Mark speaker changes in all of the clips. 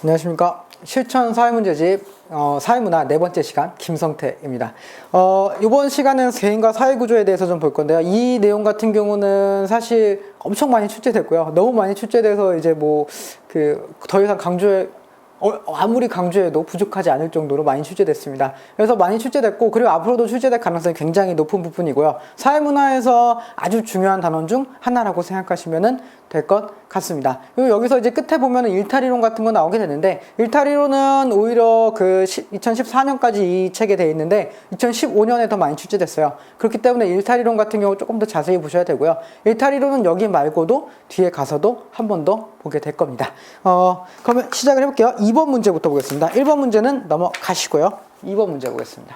Speaker 1: 안녕하십니까. 실천 사회문제집 사회문화 네 번째 시간 김성태입니다. 이번 시간은 개인과 사회구조에 대해서 좀 볼 건데요. 이 내용 같은 경우는 사실 엄청 많이 출제됐고요. 너무 많이 출제돼서 이제 더 이상 아무리 강조해도 부족하지 않을 정도로 많이 출제됐습니다. 그래서 많이 출제됐고, 그리고 앞으로도 출제될 가능성이 굉장히 높은 부분이고요. 사회문화에서 아주 중요한 단원 중 하나라고 생각하시면 될 것 같습니다. 그리고 여기서 이제 끝에 보면은 일탈이론 같은 거 나오게 되는데, 일탈이론은 오히려 2014년까지 이 책에 되어 있는데 2015년에 더 많이 출제됐어요. 그렇기 때문에 일탈이론 같은 경우 조금 더 자세히 보셔야 되고요. 일탈이론은 여기 말고도 뒤에 가서도 한 번 더 보게 될 겁니다. 그러면 시작을 해볼게요. 2번 문제부터 보겠습니다. 1번 문제는 넘어가시고요. 2번 문제 보겠습니다.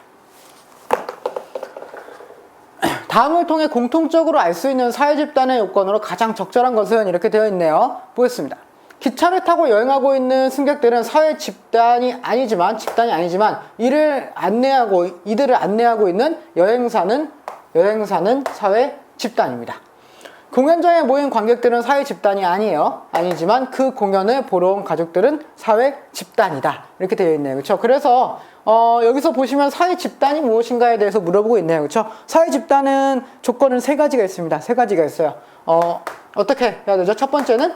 Speaker 1: 다음을 통해 공통적으로 알 수 있는 사회집단의 요건으로 가장 적절한 것은 이렇게 되어 있네요. 보겠습니다. 기차를 타고 여행하고 있는 승객들은 집단이 아니지만 이들을 안내하고 있는 여행사는 사회 집단입니다. 공연장에 모인 관객들은 사회 집단이 아니지만 그 공연을 보러 온 가족들은 사회 집단이다. 이렇게 되어 있네요. 그렇죠? 그래서 여기서 보시면 사회 집단이 무엇인가에 대해서 물어보고 있네요. 그렇죠? 사회 집단은 조건은 3가지가 있습니다. 3가지가 있어요. 어떻게 해야 되죠? 첫 번째는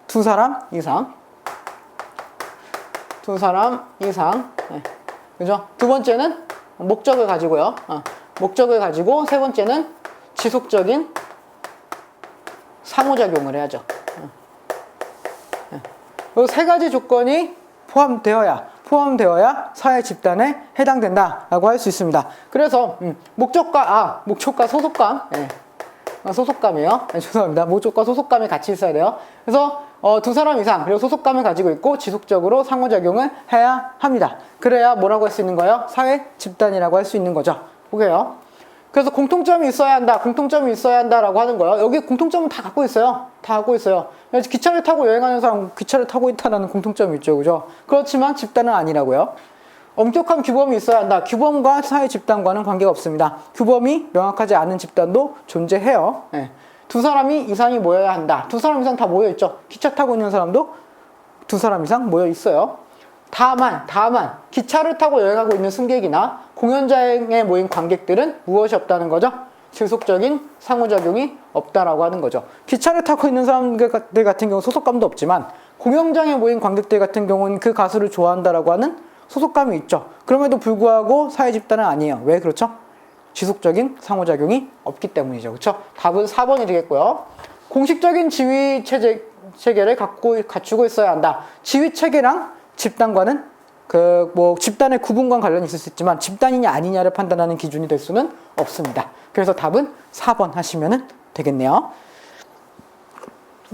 Speaker 1: 2사람 이상. 2사람 이상. 네. 그죠? 두 번째는 목적을 가지고요. 목적을 가지고, 세 번째는 지속적인 상호작용을 해야죠. 이 3가지 조건이 포함되어야 사회 집단에 해당된다라고 할 수 있습니다. 그래서 목적과 소속감, 소속감이에요. 죄송합니다. 목적과 소속감이 같이 있어야 돼요. 그래서 2사람 이상 그리고 소속감을 가지고 있고 지속적으로 상호작용을 해야 합니다. 그래야 뭐라고 할 수 있는 거예요? 사회 집단이라고 할 수 있는 거죠. 보게요. 그래서 공통점이 있어야 한다라고 하는 거예요. 여기 공통점은 다 갖고 있어요. 그래서 기차를 타고 여행하는 사람, 기차를 타고 있다는 공통점이 있죠. 그죠? 그렇지만 집단은 아니라고요. 엄격한 규범이 있어야 한다. 규범과 사회 집단과는 관계가 없습니다. 규범이 명확하지 않은 집단도 존재해요. 2사람이 이상이 모여야 한다. 2사람 이상 다 모여있죠. 기차 타고 있는 사람도 2사람 이상 모여있어요. 다만 기차를 타고 여행하고 있는 승객이나 공연장에 모인 관객들은 무엇이 없다는 거죠? 지속적인 상호작용이 없다라고 하는 거죠. 기차를 타고 있는 사람들 같은 경우 소속감도 없지만 공연장에 모인 관객들 같은 경우는 그 가수를 좋아한다라고 하는 소속감이 있죠. 그럼에도 불구하고 사회 집단은 아니에요. 왜 그렇죠? 지속적인 상호작용이 없기 때문이죠. 그렇죠? 답은 4번이 되겠고요. 공식적인 지위 체계를 갖추고 있어야 한다. 지위 체계랑 집단과는 집단의 구분과 관련이 있을 수 있지만 집단이냐 아니냐를 판단하는 기준이 될 수는 없습니다. 그래서 답은 4번 하시면 되겠네요.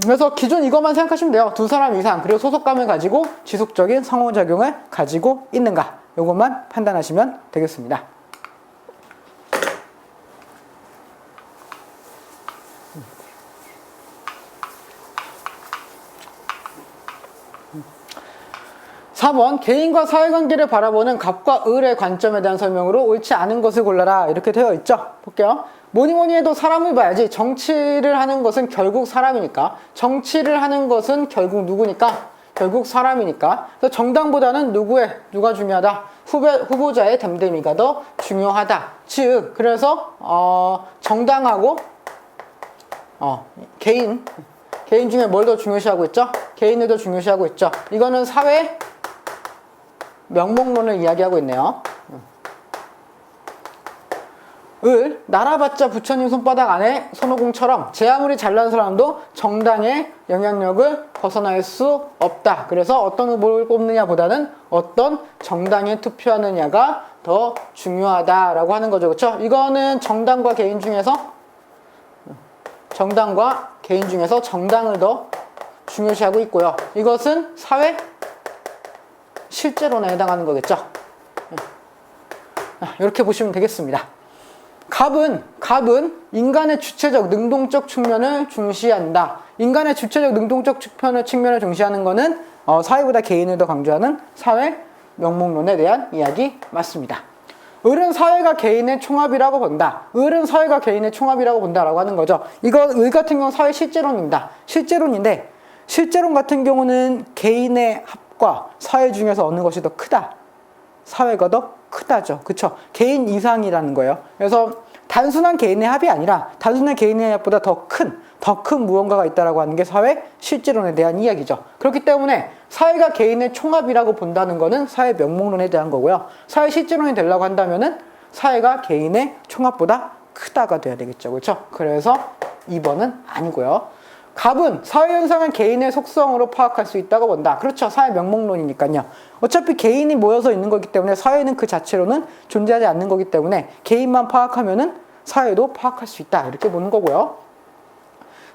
Speaker 1: 그래서 기준 이것만 생각하시면 돼요. 2사람 이상 그리고 소속감을 가지고 지속적인 상호작용을 가지고 있는가, 이것만 판단하시면 되겠습니다. 4번 개인과 사회관계를 바라보는 갑과 을의 관점에 대한 설명으로 옳지 않은 것을 골라라. 이렇게 되어 있죠. 볼게요. 뭐니 해도 사람을 봐야지. 정치를 하는 것은 결국 사람이니까. 정치를 하는 것은 결국 누구니까? 결국 사람이니까. 그래서 정당보다는 누가 중요하다? 후보자의 됨됨이가 더 중요하다. 즉 그래서 정당하고 개인 중에 뭘 더 중요시하고 있죠? 개인을 더 중요시하고 있죠. 이거는 사회 명목론을 이야기하고 있네요. 날아봤자 부처님 손바닥 안에 손오공처럼 제 아무리 잘난 사람도 정당의 영향력을 벗어날 수 없다. 그래서 어떤 후보를 뽑느냐 보다는 어떤 정당에 투표하느냐가 더 중요하다라고 하는 거죠. 그렇죠? 이거는 정당과 개인 중에서 정당을 더 중요시하고 있고요. 이것은 사회 실제론에 해당하는 거겠죠. 이렇게 보시면 되겠습니다. 갑은 인간의 주체적 능동적 측면을 중시한다. 인간의 주체적 능동적 측면을 중시하는 것은 사회보다 개인을 더 강조하는 사회 명목론에 대한 이야기 맞습니다. 을은 사회가 개인의 총합이라고 본다. 라고 하는 거죠. 이거 을 같은 경우는 사회 실제론입니다. 실제론인데 실제론 같은 경우는 개인의 합과 사회 중에서 어느 것이 더 크다. 사회가 더 크다죠. 그쵸? 개인 이상이라는 거예요. 그래서 단순한 개인의 합이 아니라 단순한 개인의 합보다 더 큰 무언가가 있다라고 하는 게 사회 실제론에 대한 이야기죠. 그렇기 때문에 사회가 개인의 총합이라고 본다는 거는 사회 명목론에 대한 거고요. 사회 실제론이 되려고 한다면은 사회가 개인의 총합보다 크다가 돼야 되겠죠. 그렇죠? 그래서 2번은 아니고요. 갑은 사회 현상은 개인의 속성으로 파악할 수 있다고 본다. 그렇죠. 사회 명목론이니까요. 어차피 개인이 모여서 있는 거기 때문에 사회는 그 자체로는 존재하지 않는 거기 때문에 개인만 파악하면은 사회도 파악할 수 있다. 이렇게 보는 거고요.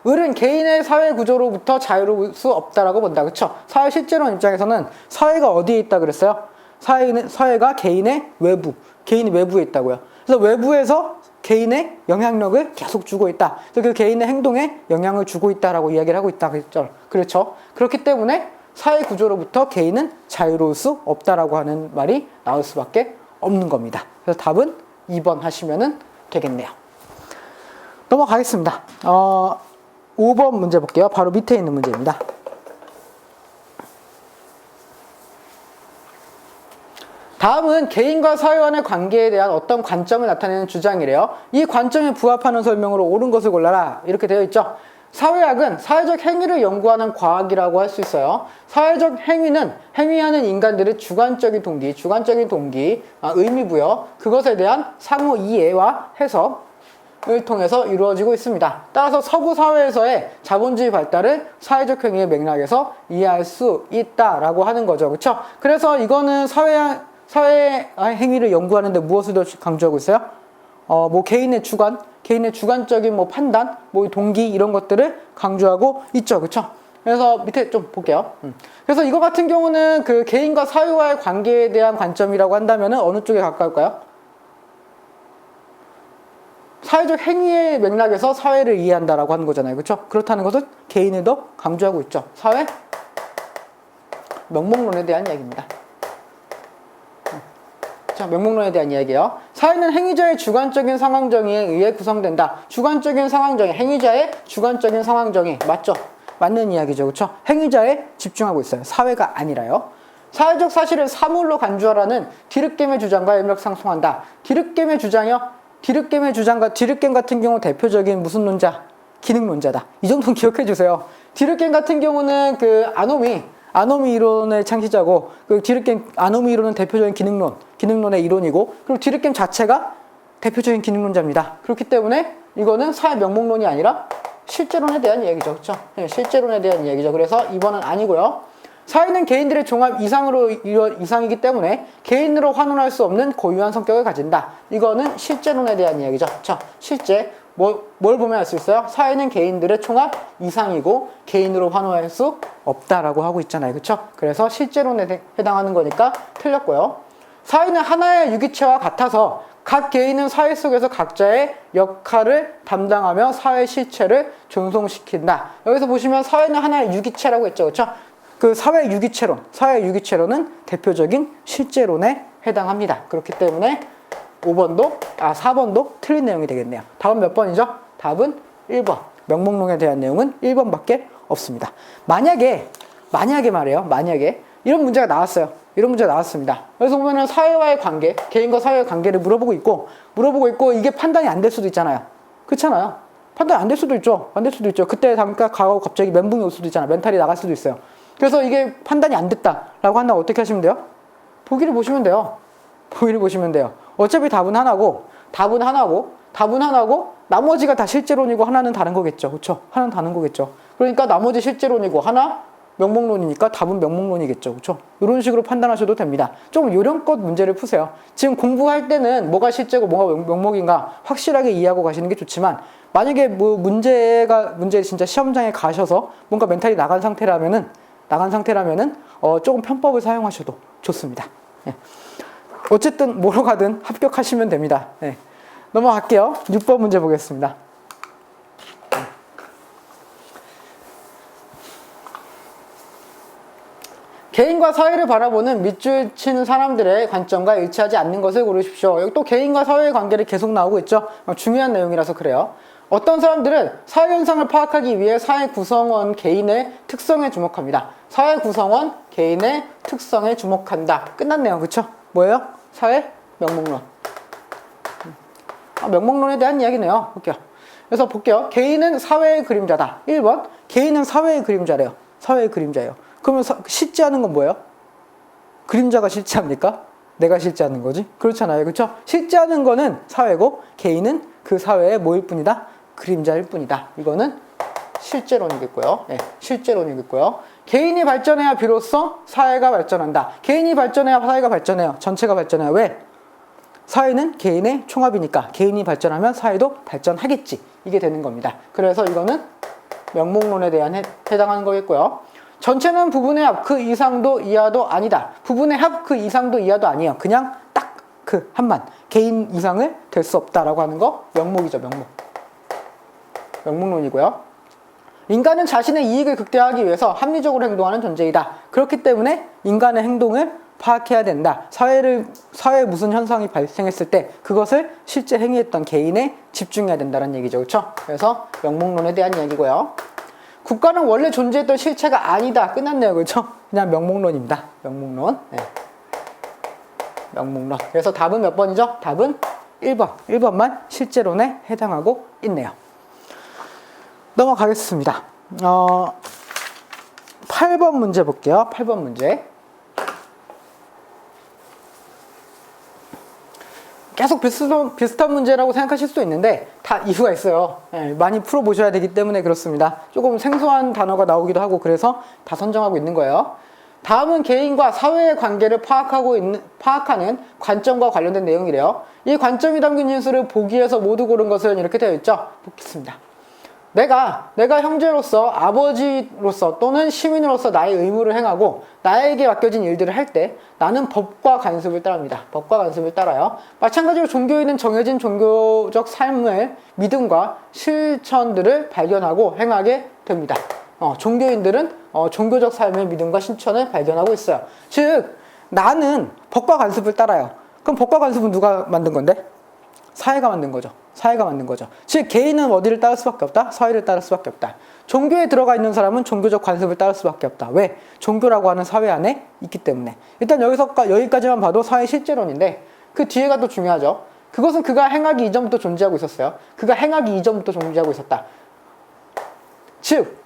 Speaker 1: 을은 개인의 사회 구조로부터 자유로울 수 없다라고 본다. 그렇죠? 사회 실제론 입장에서는 사회가 어디에 있다 그랬어요? 사회가 개인의 외부에 있다고요. 그래서 외부에서 개인의 영향력을 계속 주고 있다. 그래서 그 개인의 행동에 영향을 주고 있다라고 이야기를 하고 있다 그랬죠. 그렇죠? 그렇기 때문에 사회 구조로부터 개인은 자유로울 수 없다라고 하는 말이 나올 수밖에 없는 겁니다. 그래서 답은 2번 하시면 되겠네요. 넘어가겠습니다. 5번 문제 볼게요. 바로 밑에 있는 문제입니다. 다음은 개인과 사회 간의 관계에 대한 어떤 관점을 나타내는 주장이래요. 이 관점에 부합하는 설명으로 옳은 것을 골라라. 이렇게 되어 있죠. 사회학은 사회적 행위를 연구하는 과학이라고 할 수 있어요. 사회적 행위는 행위하는 인간들의 주관적인 동기, 의미부여, 그것에 대한 상호 이해와 해석을 통해서 이루어지고 있습니다. 따라서 서구 사회에서의 자본주의 발달을 사회적 행위의 맥락에서 이해할 수 있다라고 하는 거죠. 그렇죠? 그래서 이거는 사회 행위를 연구하는데 무엇을 더 강조하고 있어요? 개인의 주관적인 판단, 동기 이런 것들을 강조하고 있죠. 그렇죠? 그래서 밑에 좀 볼게요. 그래서 이거 같은 경우는 그 개인과 사회와의 관계에 대한 관점이라고 한다면은 어느 쪽에 가까울까요? 사회적 행위의 맥락에서 사회를 이해한다라고 하는 거잖아요. 그렇죠? 그렇다는 것은 개인을 더 강조하고 있죠. 사회 명목론에 대한 이야기입니다. 자, 명목론에 대한 이야기예요. 사회는 행위자의 주관적인 상황정의에 의해 구성된다. 주관적인 상황정의, 행위자의 주관적인 상황정의 맞죠? 맞는 이야기죠. 그렇죠? 행위자에 집중하고 있어요. 사회가 아니라요. 사회적 사실을 사물로 간주하라는 디르겜의 주장과 일맥상통한다. 디르겜의 주장이요? 디르겜 같은 경우 대표적인 무슨 논자? 기능론자다. 이 정도는 기억해 주세요. 디르겜 같은 경우는 그 아노미 이론의 창시자고, 그 디르겜 아노미 이론은 대표적인 기능론의 이론이고, 그리고 디르겜 자체가 대표적인 기능론자입니다. 그렇기 때문에 이거는 사회 명목론이 아니라 실제론에 대한 이야기죠. 그렇죠? 네, 실제론에 대한 이야기죠. 그래서 2번은 아니고요. 사회는 개인들의 종합 이상이기 때문에 개인으로 환원할 수 없는 고유한 성격을 가진다. 이거는 실제론에 대한 이야기죠. 그렇죠? 실제 뭘 보면 알 수 있어요? 사회는 개인들의 총합 이상이고 개인으로 환원할 수 없다라고 하고 있잖아요. 그렇죠? 그래서 실제론에 해당하는 거니까 틀렸고요. 사회는 하나의 유기체와 같아서 각 개인은 사회 속에서 각자의 역할을 담당하며 사회 실체를 존속시킨다. 여기서 보시면 사회는 하나의 유기체라고 했죠. 그렇죠? 그 사회 유기체론은 대표적인 실제론에 해당합니다. 그렇기 때문에 4번도 틀린 내용이 되겠네요. 답은 몇 번이죠? 답은 1번. 명목론에 대한 내용은 1번밖에 없습니다. 만약에 이런 문제가 나왔습니다. 그래서 보면은 사회와의 관계, 개인과 사회의 관계를 물어보고 있고 이게 판단이 안 될 수도 있잖아요. 그렇잖아요. 판단이 안 될 수도 있죠. 그때 잠깐 가고 갑자기 멘붕이 올 수도 있잖아요. 멘탈이 나갈 수도 있어요. 그래서 이게 판단이 안 됐다라고 한다면 어떻게 하시면 돼요? 보기를 보시면 돼요. 어차피 답은 하나고 나머지가 다 실제론이고 하나는 다른 거겠죠. 그렇죠? 하나는 다른 거겠죠. 그러니까 나머지 실제론이고 하나 명목론이니까 답은 명목론이겠죠. 그렇죠? 이런 식으로 판단하셔도 됩니다. 좀 요령껏 문제를 푸세요. 지금 공부할 때는 뭐가 실제고 뭐가 명목인가 확실하게 이해하고 가시는 게 좋지만 만약에 문제 진짜 시험장에 가셔서 뭔가 멘탈이 나간 상태라면은 조금 편법을 사용하셔도 좋습니다. 네. 어쨌든 뭐로 가든 합격하시면 됩니다. 네. 넘어갈게요. 6번 문제 보겠습니다. 개인과 사회를 바라보는 밑줄 친 사람들의 관점과 일치하지 않는 것을 고르십시오. 여기 또 개인과 사회의 관계를 계속 나오고 있죠. 중요한 내용이라서 그래요. 어떤 사람들은 사회 현상을 파악하기 위해 사회 구성원 개인의 특성에 주목합니다. 사회 구성원 개인의 특성에 주목한다. 끝났네요. 그쵸? 뭐예요? 사회 명목론. 명목론에 대한 이야기네요. 볼게요. 그래서 볼게요. 개인은 사회의 그림자다. 1번. 개인은 사회의 그림자래요. 사회의 그림자예요. 그러면 실제하는 건 뭐예요? 그림자가 실제합니까? 내가 실제하는 거지? 그렇잖아요. 그렇죠? 실제하는 거는 사회고 개인은 그 사회의 뭐일 뿐이다? 그림자일 뿐이다. 이거는 실제론이겠고요. 네, 실제론이겠고요. 개인이 발전해야 비로소 사회가 발전한다. 개인이 발전해야 사회가 발전해요. 전체가 발전해요. 왜? 사회는 개인의 총합이니까 개인이 발전하면 사회도 발전하겠지. 이게 되는 겁니다. 그래서 이거는 명목론에 대한 해당하는 거겠고요. 전체는 부분의 합 그 이상도 이하도 아니다. 부분의 합 그 이상도 이하도 아니에요. 그냥 딱 그 합만. 개인 이상을 될 수 없다라고 하는 거 명목이죠. 명목. 명목론이고요. 인간은 자신의 이익을 극대화하기 위해서 합리적으로 행동하는 존재이다. 그렇기 때문에 인간의 행동을 파악해야 된다. 사회에 무슨 현상이 발생했을 때 그것을 실제 행위했던 개인에 집중해야 된다는 얘기죠. 그렇죠? 그래서 명목론에 대한 이야기고요. 국가는 원래 존재했던 실체가 아니다. 끝났네요. 그렇죠? 그냥 명목론입니다. 명목론. 네. 명목론. 그래서 답은 몇 번이죠? 답은 1번. 1번만 실제론에 해당하고 있네요. 넘어가겠습니다. 8번 문제 볼게요. 8번 문제. 계속 비슷한 문제라고 생각하실 수도 있는데 다 이유가 있어요. 네, 많이 풀어보셔야 되기 때문에 그렇습니다. 조금 생소한 단어가 나오기도 하고 그래서 다 선정하고 있는 거예요. 다음은 개인과 사회의 관계를 파악하는 관점과 관련된 내용이래요. 이 관점이 담긴 진술을 보기에서 모두 고른 것은 이렇게 되어 있죠. 보겠습니다. 내가 형제로서, 아버지로서 또는 시민으로서 나의 의무를 행하고 나에게 맡겨진 일들을 할 때 나는 법과 관습을 따릅니다. 법과 관습을 따라요. 마찬가지로 종교인은 정해진 종교적 삶의 믿음과 실천들을 발견하고 행하게 됩니다. 종교인들은 종교적 삶의 믿음과 실천을 발견하고 있어요. 즉 나는 법과 관습을 따라요. 그럼 법과 관습은 누가 만든 건데? 사회가 만든 거죠. 사회가 만든 거죠. 즉 개인은 어디를 따를 수밖에 없다? 사회를 따를 수밖에 없다. 종교에 들어가 있는 사람은 종교적 관습을 따를 수밖에 없다. 왜? 종교라고 하는 사회 안에 있기 때문에. 일단 여기까지만 봐도 사회 실제론인데 그 뒤에가 또 중요하죠. 그것은 그가 행하기 이전부터 존재하고 있었어요. 그가 행하기 이전부터 존재하고 있었다. 즉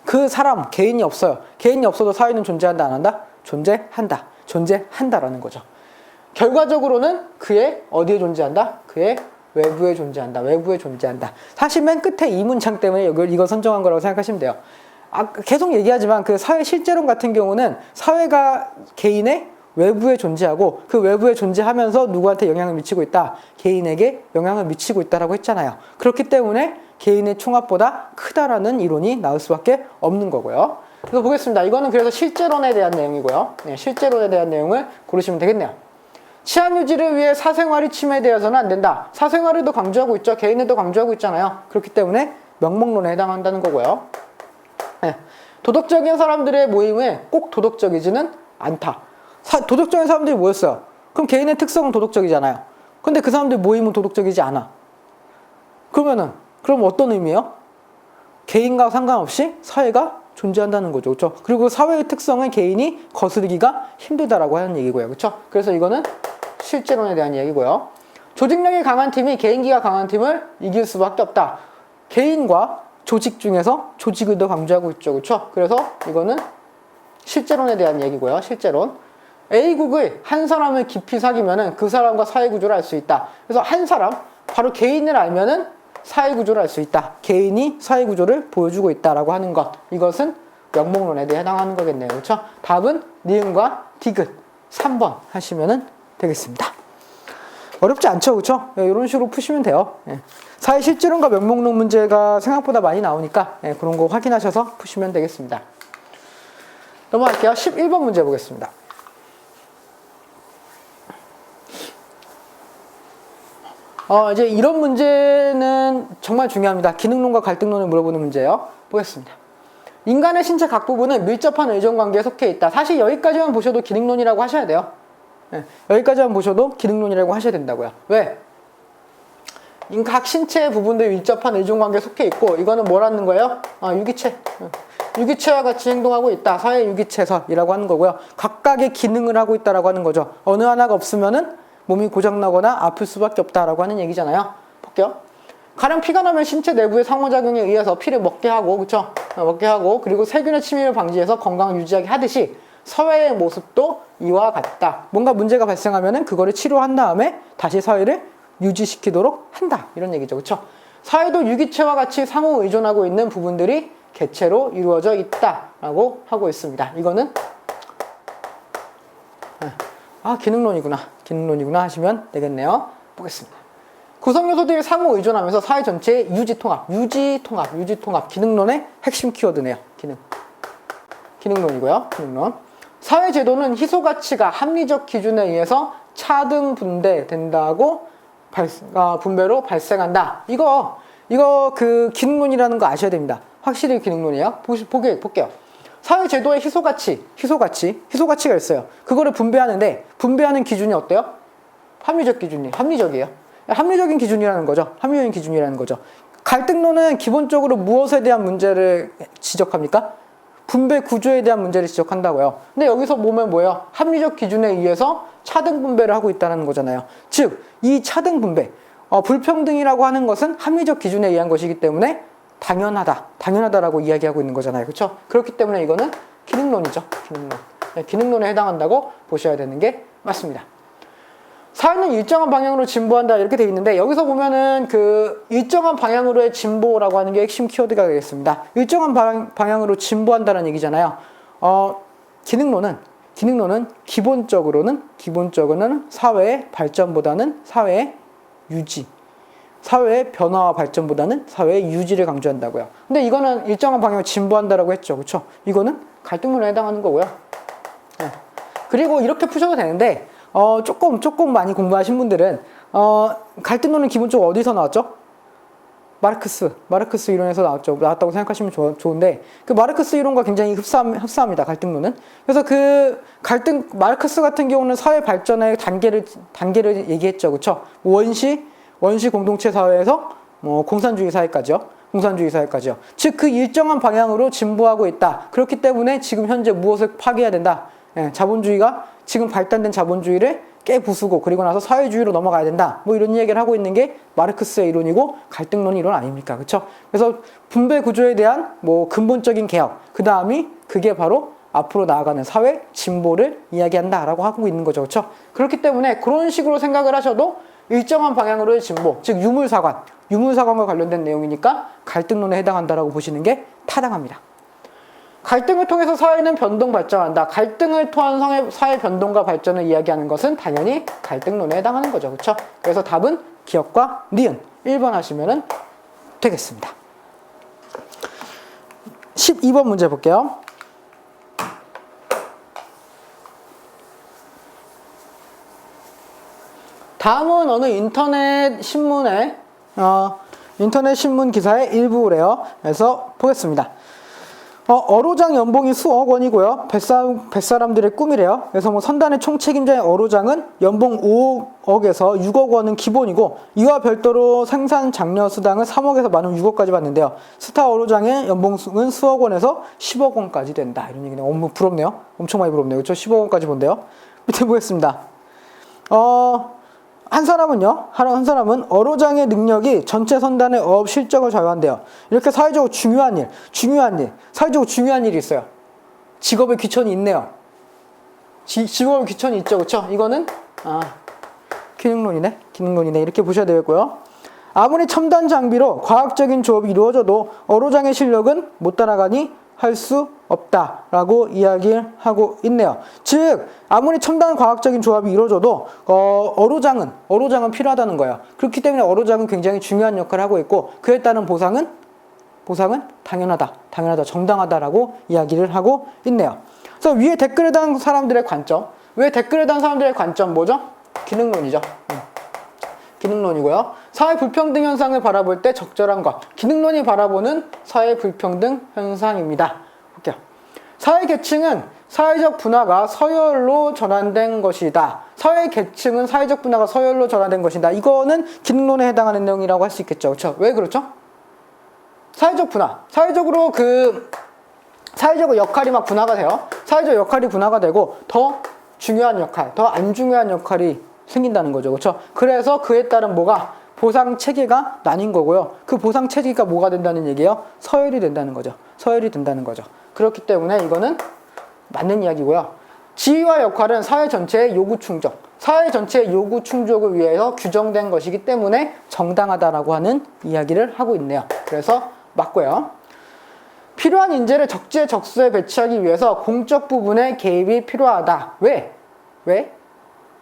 Speaker 1: 그 사람 개인이 없어요. 개인이 없어도 사회는 존재한다 안 한다? 존재한다. 존재한다라는 거죠. 결과적으로는 그의 어디에 존재한다? 그의 외부에 존재한다. 외부에 존재한다. 사실 맨 끝에 이 문장 때문에 이거 선정한 거라고 생각하시면 돼요. 계속 얘기하지만 그 사회 실제론 같은 경우는 사회가 개인의 외부에 존재하고 그 외부에 존재하면서 누구한테 영향을 미치고 있다? 개인에게 영향을 미치고 있다라고 했잖아요. 그렇기 때문에 개인의 총합보다 크다라는 이론이 나올 수밖에 없는 거고요. 그래서 보겠습니다. 이거는 그래서 실제론에 대한 내용이고요. 네, 실제론에 대한 내용을 고르시면 되겠네요. 치안 유지를 위해 사생활이 침해되어서는 안 된다. 사생활을 또 강조하고 있죠. 개인을 또 강조하고 있잖아요. 그렇기 때문에 명목론에 해당한다는 거고요. 네. 도덕적인 사람들의 모임에 꼭 도덕적이지는 않다. 도덕적인 사람들이 뭐였어요? 그럼 개인의 특성은 도덕적이잖아요. 근데 그 사람들 모임은 도덕적이지 않아. 그럼 어떤 의미예요? 개인과 상관없이 사회가 존재한다는 거죠. 그렇죠? 그리고 사회의 특성은 개인이 거스르기가 힘들다라고 하는 얘기고요. 그렇죠? 그래서 이거는 실제론에 대한 얘기고요. 조직력이 강한 팀이 개인기가 강한 팀을 이길 수밖에 없다. 개인과 조직 중에서 조직을 더 강조하고 있죠. 그렇죠? 그래서 이거는 실제론에 대한 얘기고요. 실제론. A국의 한 사람을 깊이 사귀면은 그 사람과 사회 구조를 알 수 있다. 그래서 한 사람, 바로 개인을 알면은 사회 구조를 알 수 있다. 개인이 사회 구조를 보여주고 있다라고 하는 것. 이것은 명목론에 대해 해당하는 거겠네요. 그렇죠? 답은 니은과 디귿 3번 하시면은 되겠습니다. 어렵지 않죠? 그렇죠? 이런 식으로 푸시면 돼요. 사회 실제론과 명목론 문제가 생각보다 많이 나오니까 그런 거 확인하셔서 푸시면 되겠습니다. 넘어갈게요. 11번 문제 보겠습니다. 이제 이런 문제는 정말 중요합니다. 기능론과 갈등론을 물어보는 문제예요. 보겠습니다. 인간의 신체 각 부분은 밀접한 의존관계에 속해 있다. 사실 여기까지만 보셔도 기능론이라고 하셔야 돼요. 여기까지만 보셔도 기능론이라고 하셔야 된다고요. 왜? 각 신체의 부분들이 밀접한 의존관계에 속해 있고 이거는 뭐라는 거예요? 유기체. 유기체와 같이 행동하고 있다. 사회 유기체설이라고 하는 거고요. 각각의 기능을 하고 있다라고 하는 거죠. 어느 하나가 없으면은 몸이 고장나거나 아플 수밖에 없다라고 하는 얘기잖아요. 볼게요. 가령 피가 나면 신체 내부의 상호작용에 의해서 피를 먹게 하고, 그쵸? 먹게 하고, 그리고 세균의 침입을 방지해서 건강을 유지하게 하듯이 사회의 모습도 이와 같다. 뭔가 문제가 발생하면은 그거를 치료한 다음에 다시 사회를 유지시키도록 한다. 이런 얘기죠. 그쵸? 사회도 유기체와 같이 상호 의존하고 있는 부분들이 개체로 이루어져 있다라고 하고 있습니다. 이거는 기능론이구나 하시면 되겠네요. 보겠습니다. 구성 요소들이 상호 의존하면서 사회 전체의 유지통합, 기능론의 핵심 키워드네요. 기능론이고요. 기능론. 사회 제도는 희소 가치가 합리적 기준에 의해서 차등 분배된다고 분배로 발생한다. 이거 그 기능론이라는 거 아셔야 됩니다. 확실히 기능론이에요. 볼게요. 사회 제도의 희소 가치가 있어요. 그거를 분배하는데 분배하는 기준이 어때요? 합리적이에요. 합리적인 기준이라는 거죠. 갈등론은 기본적으로 무엇에 대한 문제를 지적합니까? 분배 구조에 대한 문제를 지적한다고요. 근데 여기서 보면 뭐예요? 합리적 기준에 의해서 차등 분배를 하고 있다는 거잖아요. 즉, 이 차등 분배, 불평등이라고 하는 것은 합리적 기준에 의한 것이기 때문에 당연하다라고 이야기하고 있는 거잖아요. 그렇죠? 그렇기 때문에 이거는 기능론이죠. 기능론에 해당한다고 보셔야 되는 게 맞습니다. 사회는 일정한 방향으로 진보한다 이렇게 되어 있는데 여기서 보면은 그 일정한 방향으로의 진보라고 하는 게 핵심 키워드가 되겠습니다. 일정한 방향으로 진보한다는 얘기잖아요. 기능론은 기본적으로는 사회의 발전보다는 사회의 변화와 발전보다는 사회의 유지를 강조한다고요. 근데 이거는 일정한 방향으로 진보한다라고 했죠. 그렇죠? 이거는 갈등론에 해당하는 거고요. 네. 그리고 이렇게 푸셔도 되는데 조금 많이 공부하신 분들은 갈등론은 기본적으로 어디서 나왔죠? 마르크스 이론에서 나왔다고 생각하시면 좋은데 그 마르크스 이론과 굉장히 흡사합니다. 갈등론은. 그래서 그 마르크스 같은 경우는 사회 발전의 단계를 얘기했죠. 그렇죠? 원시 공동체 사회에서 공산주의 사회까지요. 즉 그 일정한 방향으로 진보하고 있다. 그렇기 때문에 지금 현재 무엇을 파괴해야 된다. 자본주의가 지금 발달된 자본주의를 깨부수고 그리고 나서 사회주의로 넘어가야 된다. 이런 얘기를 하고 있는 게 마르크스의 이론이고 갈등론 이론 아닙니까? 그렇죠? 그래서 분배 구조에 대한 근본적인 개혁, 그다음이 그게 바로 앞으로 나아가는 사회 진보를 이야기한다라고 하고 있는 거죠. 그렇죠? 그렇기 때문에 그런 식으로 생각을 하셔도 일정한 방향으로의 진보, 즉 유물사관과 관련된 내용이니까 갈등론에 해당한다라고 보시는 게 타당합니다. 갈등을 통해서 사회는 발전한다. 갈등을 통한 사회 변동과 발전을 이야기하는 것은 당연히 갈등론에 해당하는 거죠. 그렇죠? 그래서 답은 기억과 니은 1번 하시면 되겠습니다. 12번 문제 볼게요. 다음은 어느 인터넷 신문 기사의 일부래요. 그래서 보겠습니다. 어로장 연봉이 수억 원이고요. 뱃사람들의 꿈이래요. 그래서 선단의 총책임자인 어로장은 연봉 5억에서 6억 원은 기본이고 이와 별도로 생산 장려 수당을 3억에서 많으면 6억까지 받는데요. 스타 어로장의 연봉은 수억 원에서 10억 원까지 된다. 이런 얘기네요. 부럽네요. 엄청 많이 부럽네요. 그렇죠? 10억 원까지 본대요. 밑에 보겠습니다. 한 사람은 어로장의 능력이 전체 선단의 어업 실적을 좌우한대요. 이렇게 사회적으로 중요한 일이 있어요. 직업의 귀천이 있네요. 직업의 귀천이 있죠. 그렇죠? 이거는 기능론이네. 이렇게 보셔야 되겠고요. 아무리 첨단 장비로 과학적인 조업이 이루어져도 어로장의 실력은 못 따라가니 할 수 없다라고 이야기를 하고 있네요. 즉 아무리 첨단 과학적인 조합이 이루어져도 어로장은 필요하다는 거예요. 그렇기 때문에 어로장은 굉장히 중요한 역할을 하고 있고 그에 따른 보상은 당연하다, 정당하다라고 이야기를 하고 있네요. 그래서 위에 댓글에 단 사람들의 관점, 뭐죠? 기능론이죠. 기능론이고요. 사회 불평등 현상을 바라볼 때 적절한 것. 기능론이 바라보는 사회 불평등 현상입니다. 볼게요. 사회 계층은 사회적 분화가 서열로 전환된 것이다. 사회 계층은 사회적 분화가 서열로 전환된 것이다. 이거는 기능론에 해당하는 내용이라고 할 수 있겠죠. 그렇죠? 왜 그렇죠? 사회적 분화. 사회적으로 사회적 역할이 막 분화가 돼요. 사회적 역할이 분화가 되고 더 중요한 역할, 더 안 중요한 역할이 생긴다는 거죠. 그렇죠? 그래서 그에 따른 뭐가 보상 체계가 나뉜 거고요. 그 보상 체계가 뭐가 된다는 얘기예요? 서열이 된다는 거죠. 서열이 된다는 거죠. 그렇기 때문에 이거는 맞는 이야기고요. 지위와 역할은 사회 전체의 요구 충족, 사회 전체의 요구 충족을 위해서 규정된 것이기 때문에 정당하다라고 하는 이야기를 하고 있네요. 그래서 맞고요. 필요한 인재를 적재적소에 배치하기 위해서 공적 부분의 개입이 필요하다. 왜?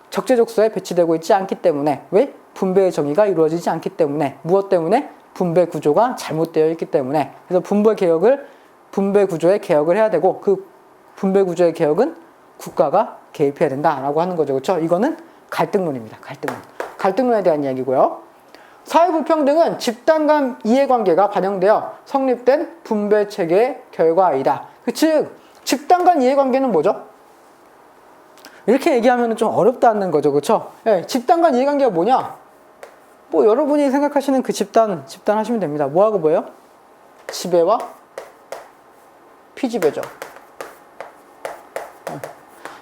Speaker 1: 적재적소에 배치되고 있지 않기 때문에. 왜? 분배의 정의가 이루어지지 않기 때문에. 무엇 때문에? 분배 구조가 잘못되어 있기 때문에. 그래서 분배 구조의 개혁을 해야 되고, 그 분배 구조의 개혁은 국가가 개입해야 된다라고 하는 거죠. 그렇죠? 이거는 갈등론입니다. 갈등론에 대한 이야기고요. 사회불평등은 집단 간 이해관계가 반영되어 성립된 분배체계의 결과이다. 즉, 집단 간 이해관계는 뭐죠? 이렇게 얘기하면 좀 어렵다는 거죠. 그렇죠? 네, 집단 간 이해관계가 뭐냐? 뭐 여러분이 생각하시는 그 집단 하시면 됩니다. 뭐하고 뭐예요? 지배와 피지배죠.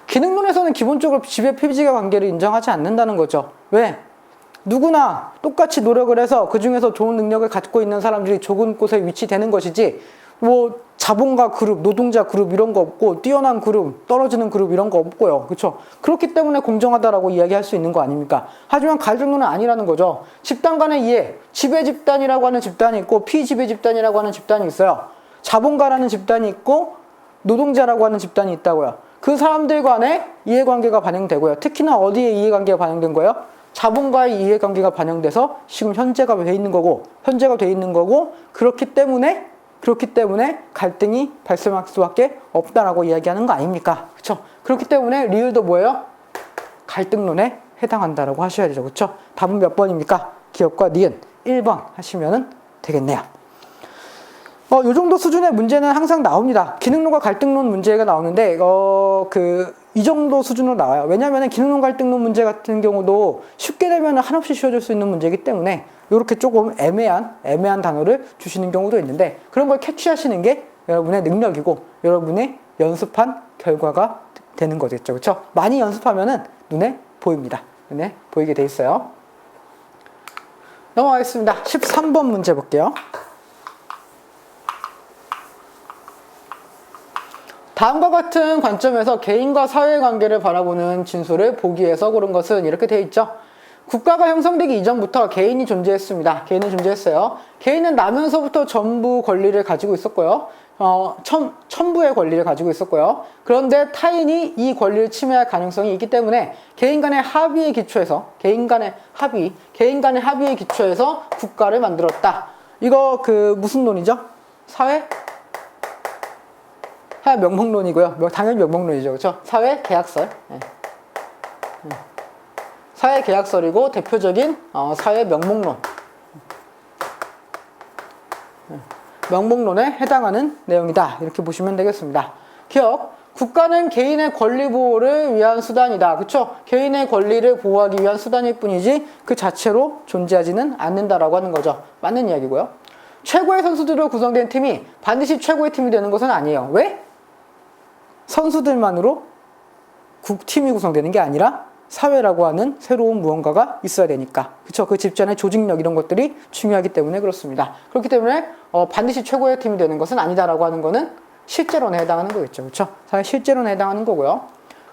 Speaker 1: 기능론에서는 기본적으로 지배 피지배 관계를 인정하지 않는다는 거죠. 왜? 누구나 똑같이 노력을 해서 그 중에서 좋은 능력을 갖고 있는 사람들이 좋은 곳에 위치되는 것이지, 뭐 자본가 그룹, 노동자 그룹 이런 거 없고, 뛰어난 그룹, 떨어지는 그룹 이런 거 없고요. 그렇죠? 그렇기 때문에 공정하다라고 이야기할 수 있는 거 아닙니까? 하지만 갈등론은 아니라는 거죠. 집단 간의 이해, 지배 집단이라고 하는 집단이 있고 피지배 집단이라고 하는 집단이 있어요. 자본가라는 집단이 있고 노동자라고 하는 집단이 있다고요. 그 사람들 간의 이해관계가 반영되고요. 특히나 어디에 이해관계가 반영된 거예요? 자본과의 이해관계가 반영돼서 지금 현재가 돼 있는 거고, 그렇기 때문에 갈등이 발생할 수밖에 없다라고 이야기하는 거 아닙니까? 그렇죠? 그렇기 때문에 리을도 뭐예요? 갈등론에 해당한다라고 하셔야 되죠. 그렇죠? 답은 몇 번입니까? 기억과 니은 1번 하시면 되겠네요. 요 정도 수준의 문제는 항상 나옵니다. 기능론과 갈등론 문제가 나오는데, 이 정도 수준으로 나와요. 왜냐하면 기능론 갈등론 문제 같은 경우도 쉽게 되면 한없이 쉬워질 수 있는 문제이기 때문에 이렇게 조금 애매한 단어를 주시는 경우도 있는데, 그런 걸 캐치하시는 게 여러분의 능력이고 여러분의 연습한 결과가 되는 거겠죠. 그렇죠? 많이 연습하면은 눈에 보입니다. 눈에 보이게 돼 있어요. 넘어가겠습니다. 13번 문제 볼게요. 다음과 같은 관점에서 개인과 사회의 관계를 바라보는 진술을 보기 위해서 고른 것은 이렇게 되어 있죠. 국가가 형성되기 이전부터 개인이 존재했습니다. 개인은 나면서부터 전부 권리를 가지고 있었고요. 천부의 권리를 가지고 있었고요. 그런데 타인이 이 권리를 침해할 가능성이 있기 때문에 개인 간의 합의의 기초에서 국가를 만들었다. 이거 무슨 논이죠? 사회 명목론이고요. 당연히 명목론이죠. 그렇죠? 사회 계약설. 사회 계약설이고 대표적인 사회 명목론. 명목론에 해당하는 내용이다. 이렇게 보시면 되겠습니다. 기억. 국가는 개인의 권리 보호를 위한 수단이다. 그렇죠? 개인의 권리를 보호하기 위한 수단일 뿐이지 그 자체로 존재하지는 않는다라고 하는 거죠. 맞는 이야기고요. 최고의 선수들로 구성된 팀이 반드시 최고의 팀이 되는 것은 아니에요. 왜? 선수들만으로 팀이 구성되는 게 아니라 사회라고 하는 새로운 무언가가 있어야 되니까. 그렇죠? 그 집단의 조직력 이런 것들이 중요하기 때문에 그렇습니다. 그렇기 때문에 반드시 최고의 팀이 되는 것은 아니다라고 하는 거는 실제론에 해당하는 거겠죠. 그렇죠? 사회 실제론에 해당하는 거고요.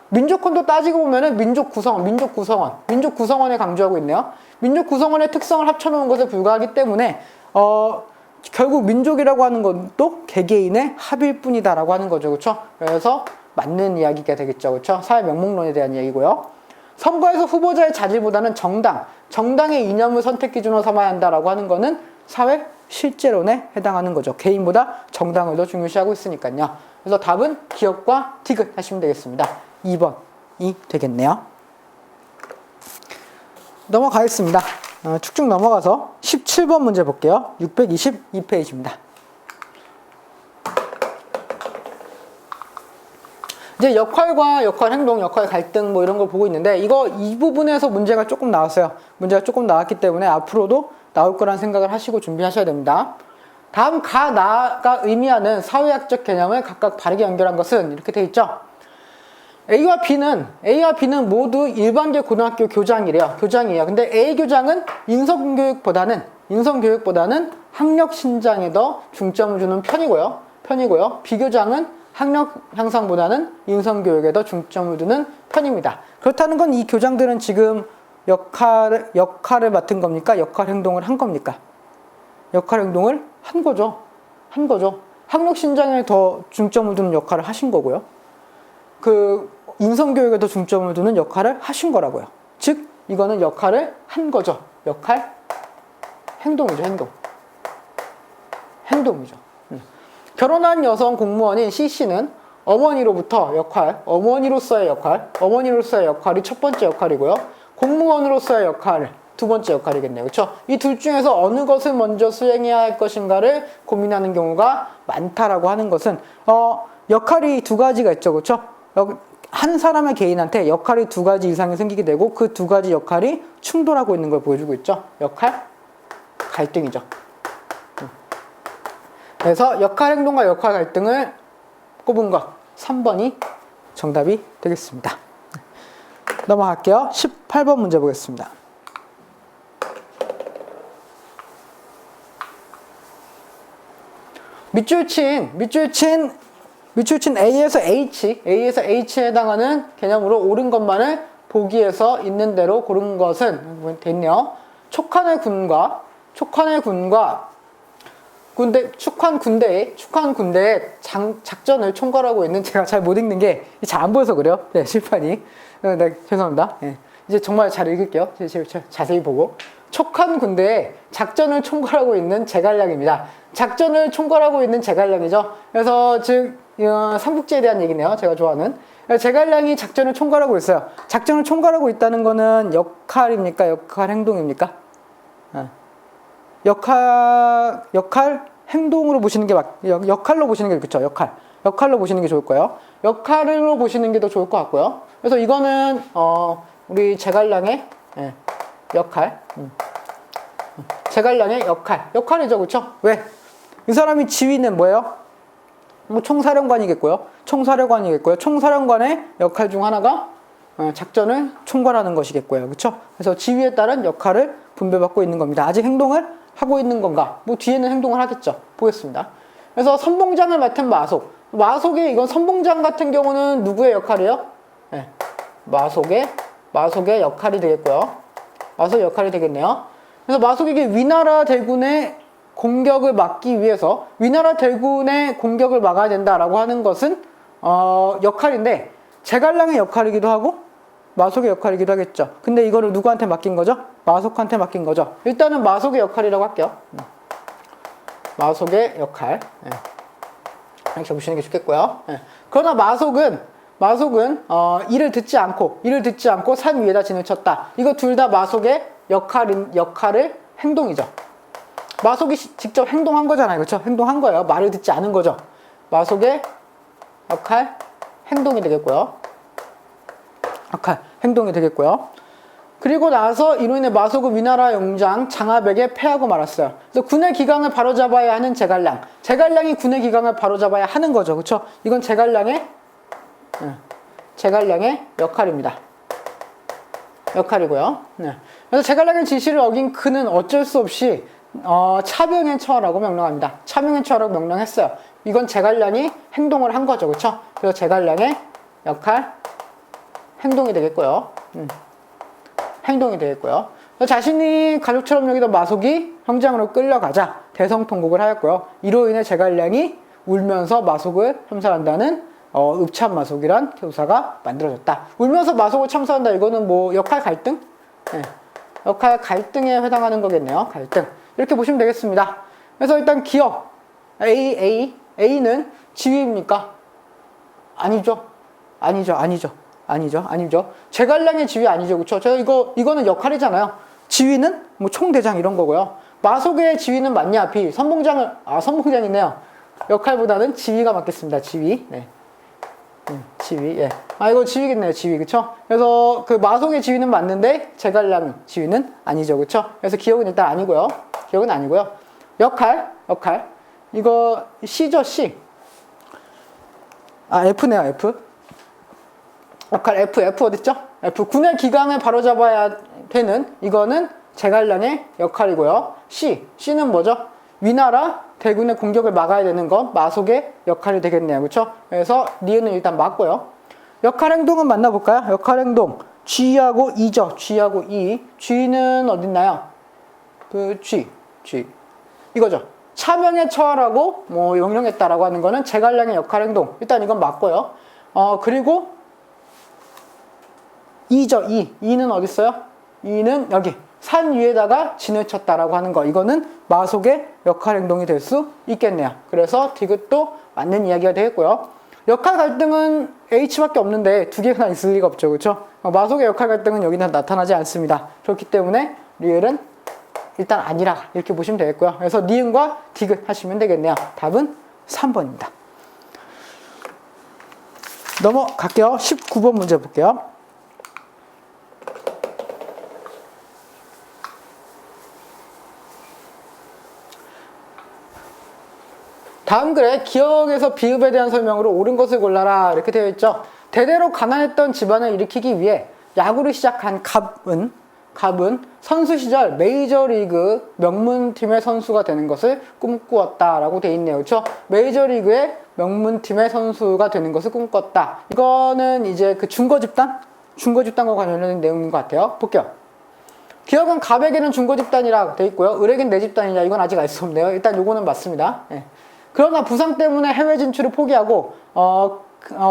Speaker 1: 민족혼도 따지고 보면은 민족 구성원에 강조하고 있네요. 민족 구성원의 특성을 합쳐놓은 것에 불과하기 때문에 결국 민족이라고 하는 것도 개개인의 합일 뿐이다라고 하는 거죠. 그렇죠? 그래서 맞는 이야기가 되겠죠. 그렇죠? 사회 명목론에 대한 이야기고요. 선거에서 후보자의 자질보다는 정당의 이념을 선택 기준으로 삼아야 한다라고 하는 거는 사회 실제론에 해당하는 거죠. 개인보다 정당을 더 중요시하고 있으니까요. 그래서 답은 기억과 디귿 하시면 되겠습니다. 2번이 되겠네요. 넘어가겠습니다. 쭉쭉 넘어가서 17번 문제 볼게요. 622페이지입니다. 이제 역할과 역할 행동, 역할 갈등 뭐 이런 걸 보고 있는데 이 부분에서 문제가 조금 나왔어요. 문제가 조금 나왔기 때문에 앞으로도 나올 거란 생각을 하시고 준비하셔야 됩니다. 다음 가, 나가 의미하는 사회학적 개념을 각각 바르게 연결한 것은 이렇게 돼 있죠. A와 B는 모두 일반계 고등학교 교장이래요. 교장이에요. 근데 A 교장은 인성교육보다는 학력 신장에 더 중점을 주는 편이고요. B 교장은 학력 향상보다는 인성교육에 더 중점을 두는 편입니다. 그렇다는 건 이 교장들은 지금 역할을 맡은 겁니까? 역할 행동을 한 겁니까? 역할 행동을 한 거죠. 학력 신장에 더 중점을 두는 역할을 하신 거고요. 인성교육에 더 중점을 두는 역할을 하신 거라고요. 즉, 이거는 역할을 한 거죠. 역할, 행동이죠. 행동이죠. 결혼한 여성 공무원인 C씨는 어머니로서의 역할이 첫 번째 역할이고요. 공무원으로서의 역할, 두 번째 역할이겠네요. 그렇죠? 이 둘 중에서 어느 것을 먼저 수행해야 할 것인가를 고민하는 경우가 많다라고 하는 것은 역할이 두 가지가 있죠. 그렇죠? 한 사람의 개인한테 역할이 두 가지 이상이 생기게 되고 그 두 가지 역할이 충돌하고 있는 걸 보여주고 있죠. 역할, 갈등이죠. 그래서 역할 행동과 역할 갈등을 꼽은 것 3번이 정답이 되겠습니다. 넘어갈게요. 18번 문제 보겠습니다. 밑줄친 A에서 H에 해당하는 개념으로 옳은 것만을 보기에서 있는 대로 고른 것은 됐네요. 축한 군대의 작전을 총괄하고 있는, 제가 잘 못 읽는 게 잘 안 보여서 그래요. 네, 실판이. 네, 죄송합니다. 네, 이제 정말 잘 읽을게요. 자세히 보고. 촉한 군대의 작전을 총괄하고 있는 제갈량입니다. 작전을 총괄하고 있는 제갈량이죠. 그래서 즉 삼국지에 대한 얘기네요. 제가 좋아하는. 제갈량이 작전을 총괄하고 있어요. 작전을 총괄하고 있다는 거는 역할입니까? 역할 행동입니까? 역할 행동으로 보시는 게 역할로 보시는 게 그렇죠. 역할로 보시는 게 좋을 거예요. 역할로 보시는 게 더 좋을 것 같고요. 그래서 이거는 우리 제갈량의 역할. 제갈량의 역할이죠. 그렇죠? 왜? 이 사람이 지휘는 뭐예요? 뭐 총사령관이겠고요. 총사령관의 역할 중 하나가 작전을 총괄하는 것이겠고요. 그렇죠? 그래서 지휘에 따른 역할을 분배받고 있는 겁니다. 아직 행동을 하고 있는 건가? 뭐 뒤에는 행동을 하겠죠. 보겠습니다. 그래서 선봉장을 맡은 마속의 이건 선봉장 같은 경우는 누구의 역할이에요? 네. 마속의 역할이 되겠고요. 마속의 역할이 되겠네요. 그래서 마속에게 위나라 대군의 공격을 막기 위해서 위나라 대군의 공격을 막아야 된다라고 하는 것은 역할인데 제갈량의 역할이기도 하고 마속의 역할이기도 하겠죠. 근데 이거를 누구한테 맡긴 거죠? 마속한테 맡긴 거죠. 일단은 마속의 역할이라고 할게요. 마속의 역할. 이렇게 보시는 게 좋겠고요. 그러나 마속은 이를 듣지 않고 산 위에다 진을 쳤다. 이거 둘 다 마속의 역할을 행동이죠. 마속이 직접 행동한 거잖아요. 그렇죠? 행동한 거예요. 말을 듣지 않은 거죠. 마속의 역할 행동이 되겠고요. 그리고 나서 이로 인해 마속은 위나라 용장 장압에게 패하고 말았어요. 그래서 군의 기강을 바로잡아야 하는 제갈량이 군의 기강을 바로잡아야 하는 거죠. 그렇죠? 이건 제갈량의 역할이고요. 그래서 제갈량의 지시를 어긴 그는 어쩔 수 없이 차병에 처하라고 명령합니다. 차병에 처하라고 명령했어요. 이건 제갈량이 행동을 한 거죠. 그렇죠? 그래서 제갈량의 행동이 되겠고요. 자신이 가족처럼 여기던 마속이 형장으로 끌려가자 대성통곡을 하였고요. 이로 인해 제갈량이 울면서 마속을 참살한다는 읍참마속이란 교사가 만들어졌다. 울면서 마속을 참살한다. 이거는 뭐 역할 갈등? 역할 갈등에 해당하는 거겠네요. 갈등. 이렇게 보시면 되겠습니다. 그래서 일단 기억 A는 지휘입니까? 아니죠. 제갈량의 지휘 아니죠. 그렇죠? 이거는 역할이잖아요. 지휘는 뭐 총대장 이런 거고요. 마속의 지휘는 맞냐? B. 선봉장이네요. 역할보다는 지휘가 맞겠습니다. 지휘. 지위. 예. 아, 이거 지위겠네요. 지위. 그쵸? 그래서 그 마속의 지위는 맞는데 제갈량 지위는 아니죠. 그쵸? 그래서 기억은 일단 아니고요. 기억은 아니고요. 역할. 이거 C죠, C. 아, F네요, F. 역할 F 어딨죠? F. 군의 기강을 바로잡아야 되는 이거는 제갈량의 역할이고요. C는 뭐죠? 위나라 대군의 공격을 막아야 되는 건 마속의 역할이 되겠네요. 그렇죠? 그래서 니은은 일단 맞고요. 역할 행동은 만나볼까요? 역할 행동 G하고 E죠. G하고 E. G는 어딨나요? 그 G 이거죠. 차명에 처하라고 뭐 명령했다라고 하는 거는 제갈량의 역할 행동. 일단 이건 맞고요. 그리고 E죠. E는 어디 있어요? E는 여기 산 위에다가 진을 쳤다라고 하는 거. 이거는 마속의 역할 행동이 될 수 있겠네요. 그래서 디귿도 맞는 이야기가 되겠고요. 역할 갈등은 H밖에 없는데 두 개가 있을 리가 없죠. 그렇죠? 마속의 역할 갈등은 여기는 나타나지 않습니다. 그렇기 때문에 리을은 일단 아니라 이렇게 보시면 되겠고요. 그래서 니은과 디귿 하시면 되겠네요. 답은 3번입니다. 넘어갈게요. 19번 문제 볼게요. 다음 글에 기억에서 비읍에 대한 설명으로 옳은 것을 골라라 이렇게 되어 있죠. 대대로 가난했던 집안을 일으키기 위해 야구를 시작한 갑은 선수 시절 메이저리그 명문팀의 선수가 되는 것을 꿈꾸었다라고 되어 있네요. 그렇죠? 메이저리그의 명문팀의 선수가 되는 것을 꿈꿨다. 이거는 이제 그 중고집단과 관련된 내용인 것 같아요. 볼게요. 기억은 갑에게는 중고집단이라 되어 있고요. 을에겐 내집단이냐 이건 아직 알 수 없네요. 일단 요거는 맞습니다. 예. 그러나 부상 때문에 해외 진출을 포기하고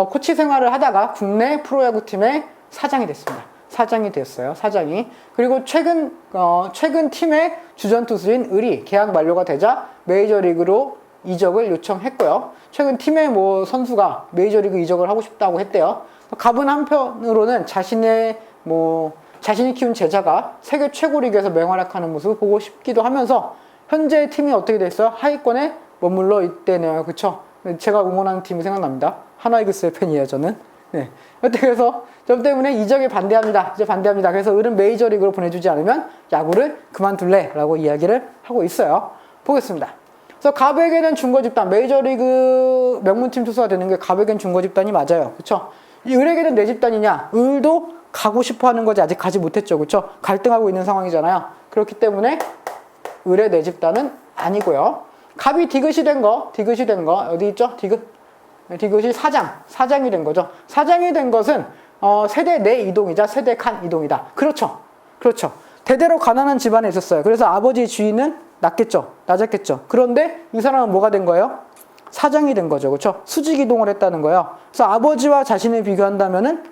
Speaker 1: 코치 생활을 하다가 국내 프로야구팀의 사장이 됐습니다. 사장이 됐어요. 사장이. 그리고 최근 팀의 주전 투수인 을이 계약 만료가 되자 메이저리그로 이적을 요청했고요. 최근 팀의 선수가 메이저리그 이적을 하고 싶다고 했대요. 갑은 한편으로는 자신이 키운 제자가 세계 최고 리그에서 맹활약하는 모습을 보고 싶기도 하면서 현재 팀이 어떻게 됐어요? 하위권에 머물러 있대네요. 그쵸? 제가 응원하는 팀이 생각납니다. 하나이글스의 팬이에요, 저는. 네. 그래서 점 때문에 이적에 반대합니다. 이제 반대합니다. 그래서 을은 메이저리그로 보내주지 않으면 야구를 그만둘래 라고 이야기를 하고 있어요. 보겠습니다. 그래서 갑에게는 중고집단, 메이저리그 명문팀 투수가 되는 게 갑에게는 중고집단이 맞아요. 그쵸? 이 을에게는 내집단이냐? 을도 가고 싶어 하는 거지 아직 가지 못했죠. 그쵸? 갈등하고 있는 상황이잖아요. 그렇기 때문에 을의 내집단은 아니고요. 갑이 디귿이 된 거, 어디 있죠? 디귿이 사장이 된 거죠. 사장이 된 것은, 세대 내 이동이자 세대 간 이동이다. 그렇죠. 대대로 가난한 집안에 있었어요. 그래서 아버지의 지위는 낮았겠죠. 그런데 이 사람은 뭐가 된 거예요? 사장이 된 거죠. 그렇죠? 수직 이동을 했다는 거예요. 그래서 아버지와 자신을 비교한다면은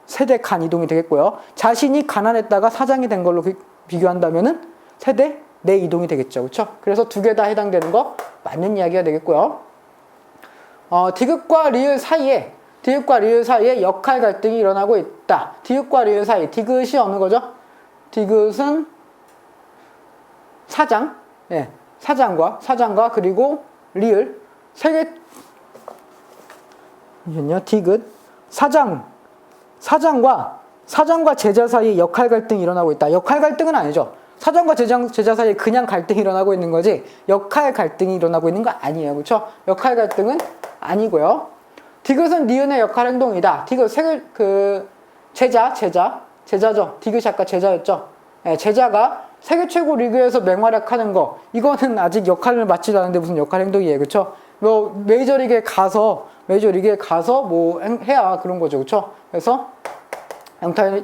Speaker 1: 세대 간 이동이 되겠고요. 자신이 가난했다가 사장이 된 걸로 비교한다면은 세대 내 이동이 되겠죠. 그렇죠? 그래서 두 개 다 해당되는 거 맞는 이야기가 되겠고요. 디귿과 리을 사이에 역할 갈등이 일어나고 있다. 디귿과 리을 사이. 디귿이 어느 거죠? 디귿은 사장. 예. 사장과 그리고 리을. 디귿. 사장과 제자 사이에 역할 갈등이 일어나고 있다. 역할 갈등은 아니죠. 사장과 제자 사이에 그냥 갈등이 일어나고 있는 거지 역할 갈등이 일어나고 있는 거 아니에요. 그렇죠? 역할 갈등은 아니고요. 디귿은 니은의 역할 행동이다. 디귿 제자죠. 디귿이 아까 제자였죠. 네, 제자가 세계 최고 리그에서 맹활약하는 거 이거는 아직 역할을 맡지도 않는데 무슨 역할 행동이에요. 그렇죠? 메이저리그에 가서 해야 그런 거죠. 그렇죠? 그래서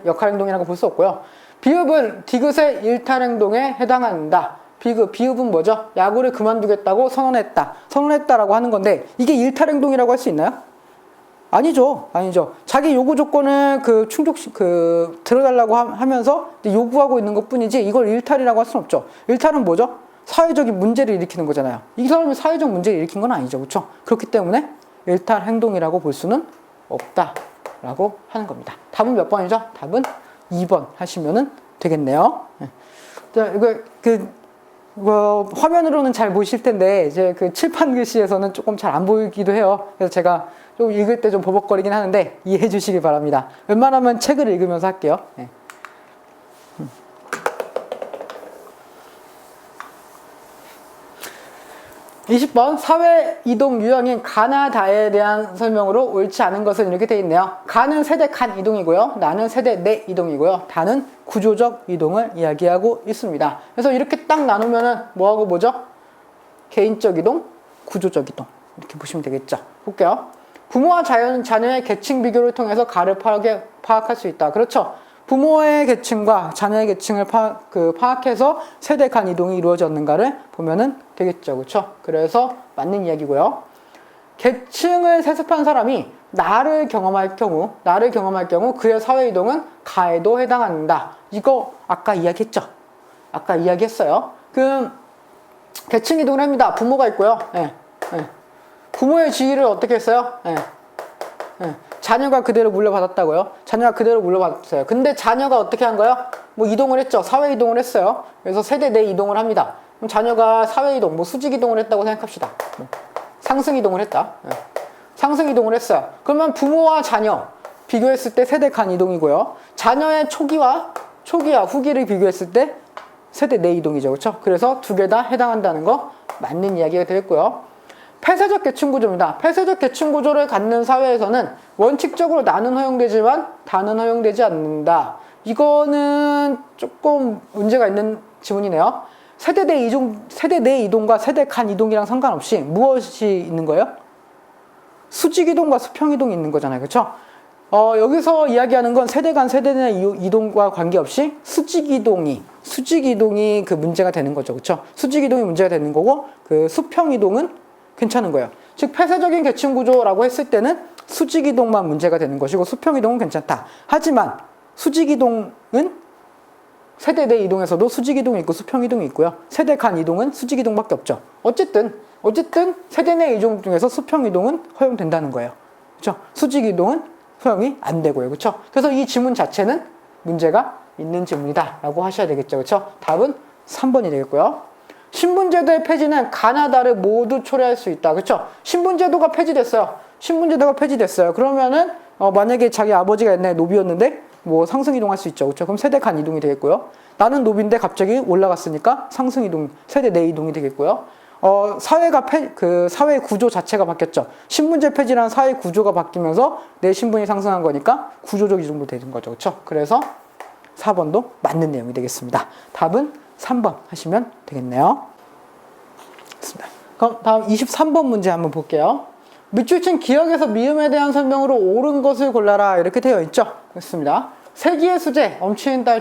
Speaker 1: 역할 행동이라고 볼 수 없고요. 비읍은 디귿의 일탈 행동에 해당한다. 비읍은 뭐죠? 야구를 그만두겠다고 선언했다라고 하는 건데 이게 일탈 행동이라고 할 수 있나요? 아니죠. 자기 요구 조건을 들어달라고 하면서 요구하고 있는 것 뿐이지 이걸 일탈이라고 할 수는 없죠. 일탈은 뭐죠? 사회적인 문제를 일으키는 거잖아요. 이 사람이 사회적 문제를 일으킨 건 아니죠. 그렇죠? 그렇기 때문에 일탈 행동이라고 볼 수는 없다라고 하는 겁니다. 답은 몇 번이죠? 답은 2번 하시면은 되겠네요. 자, 이거 화면으로는 잘 보이실 텐데 이제 그 칠판 글씨에서는 조금 잘 안 보이기도 해요. 그래서 제가 좀 읽을 때 좀 버벅거리긴 하는데 이해해 주시기 바랍니다. 웬만하면 책을 읽으면서 할게요. 네. 20번 사회 이동 유형인 가나다에 대한 설명으로 옳지 않은 것은 이렇게 되어 있네요. 가는 세대 간 이동이고요. 나는 세대 내 이동이고요. 다는 구조적 이동을 이야기하고 있습니다. 그래서 이렇게 딱 나누면은 뭐하고 뭐죠? 개인적 이동, 구조적 이동 이렇게 보시면 되겠죠. 볼게요. 부모와 자녀의 계층 비교를 통해서 가를 파악할 수 있다. 그렇죠. 부모의 계층과 자녀의 계층을 파악해서 세대 간 이동이 이루어졌는가를 보면은 되겠죠. 그렇죠? 그래서 맞는 이야기고요. 계층을 세습한 사람이 나를 경험할 경우 그의 사회 이동은 가에도 해당한다. 이거 아까 이야기했죠. 아까 이야기했어요. 계층 이동을 합니다. 부모가 있고요. 예. 부모의 지위를 어떻게 했어요? 자녀가 그대로 물려받았다고요? 자녀가 그대로 물려받았어요. 근데 자녀가 어떻게 한 거예요? 뭐 이동을 했죠. 사회 이동을 했어요. 그래서 세대 내 이동을 합니다. 그럼 자녀가 사회 이동, 뭐 수직 이동을 했다고 생각합시다. 상승 이동을 했다. 상승 이동을 했어요. 그러면 부모와 자녀 비교했을 때 세대 간 이동이고요. 자녀의 초기와 후기를 비교했을 때 세대 내 이동이죠. 그렇죠? 그래서 두 개 다 해당한다는 거 맞는 이야기가 되겠고요. 폐쇄적 계층 구조입니다. 폐쇄적 계층 구조를 갖는 사회에서는 원칙적으로 나는 허용되지만 다는 허용되지 않는다. 이거는 조금 문제가 있는 지문이네요. 세대 내 이동과 세대 간 이동이랑 상관없이 무엇이 있는 거예요? 수직 이동과 수평 이동이 있는 거잖아요. 그렇죠? 여기서 이야기하는 건 세대 간 세대 내 이동과 관계없이 수직 이동이 그 문제가 되는 거죠. 그렇죠? 수직 이동이 문제가 되는 거고 그 수평 이동은 괜찮은 거예요. 즉 폐쇄적인 계층 구조라고 했을 때는 수직 이동만 문제가 되는 것이고 수평 이동은 괜찮다. 하지만 수직 이동은 세대 내 이동에서도 수직 이동이 있고 수평 이동이 있고요. 세대 간 이동은 수직 이동밖에 없죠. 어쨌든 세대 내 이동 중에서 수평 이동은 허용된다는 거예요. 그렇죠? 수직 이동은 허용이 안 되고요. 그렇죠? 그래서 이 지문 자체는 문제가 있는 지문이다라고 하셔야 되겠죠. 그렇죠? 답은 3번이 되겠고요. 신분제도의 폐지는 가나다를 모두 초래할 수 있다. 그렇죠? 신분제도가 폐지됐어요. 그러면은 만약에 자기 아버지가 옛날에 노비였는데 뭐 상승 이동할 수 있죠. 그렇죠? 그럼 세대 간 이동이 되겠고요. 나는 노비인데 갑자기 올라갔으니까 상승 이동, 세대 내 이동이 되겠고요. 사회 구조 자체가 바뀌었죠. 신분제 폐지라는 사회 구조가 바뀌면서 내 신분이 상승한 거니까 구조적 이동도 되는 거죠. 그렇죠? 그래서 4번도 맞는 내용이 되겠습니다. 답은 3번 하시면 되겠네요. 좋습니다. 그럼 다음 23번 문제 한번 볼게요. 밑줄 친 기억에서 미음에 대한 설명으로 옳은 것을 골라라 이렇게 되어 있죠. 그렇습니다. 세기의 수재, 엄친딸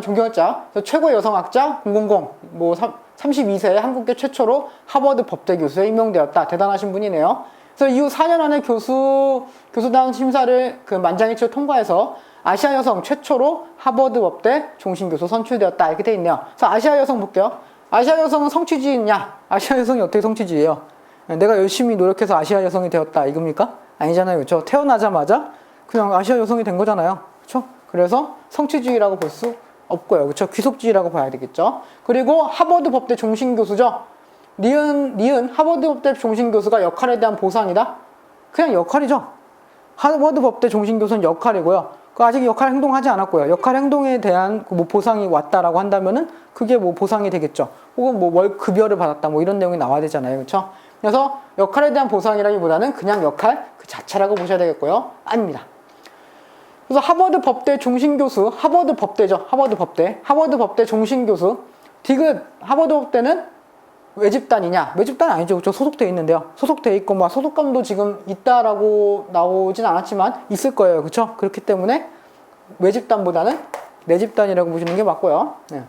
Speaker 1: 존경자, 최고의 여성학자 000, 뭐 32세에 한국계 최초로 하버드 법대 교수에 임명되었다. 대단하신 분이네요. 그래서 이후 4년 안에 교수단 심사를 만장일치로 통과해서 아시아 여성 최초로 하버드 법대 종신교수 선출되었다. 이렇게 돼 있네요. 그래서 아시아 여성 볼게요. 아시아 여성은 성취주의냐? 아시아 여성이 어떻게 성취주의예요? 내가 열심히 노력해서 아시아 여성이 되었다. 이겁니까? 아니잖아요. 그렇죠? 태어나자마자 그냥 아시아 여성이 된 거잖아요. 그렇죠? 그래서 성취주의라고 볼 수 없고요. 그렇죠? 귀속주의라고 봐야 되겠죠. 그리고 하버드 법대 종신교수죠. 니은 하버드 법대 종신교수가 역할에 대한 보상이다? 그냥 역할이죠. 하버드 법대 종신교수는 역할이고요. 아직 역할 행동하지 않았고요. 역할 행동에 대한 뭐 보상이 왔다라고 한다면은 그게 뭐 보상이 되겠죠. 혹은 뭐 월 급여를 받았다 뭐 이런 내용이 나와야 되잖아요. 그렇죠? 그래서 역할에 대한 보상이라기보다는 그냥 역할 그 자체라고 보셔야 되겠고요. 아닙니다. 그래서 하버드 법대 종신교수, 하버드 법대 종신교수, 디귿 하버드 법대는 외집단이냐? 외집단 아니죠. 그렇죠? 소속되어 있는데요. 소속되어 있고, 뭐, 소속감도 지금 있다라고 나오진 않았지만, 있을 거예요. 그렇죠? 그렇기 때문에, 외집단보다는 내집단이라고 보시는 게 맞고요. 네.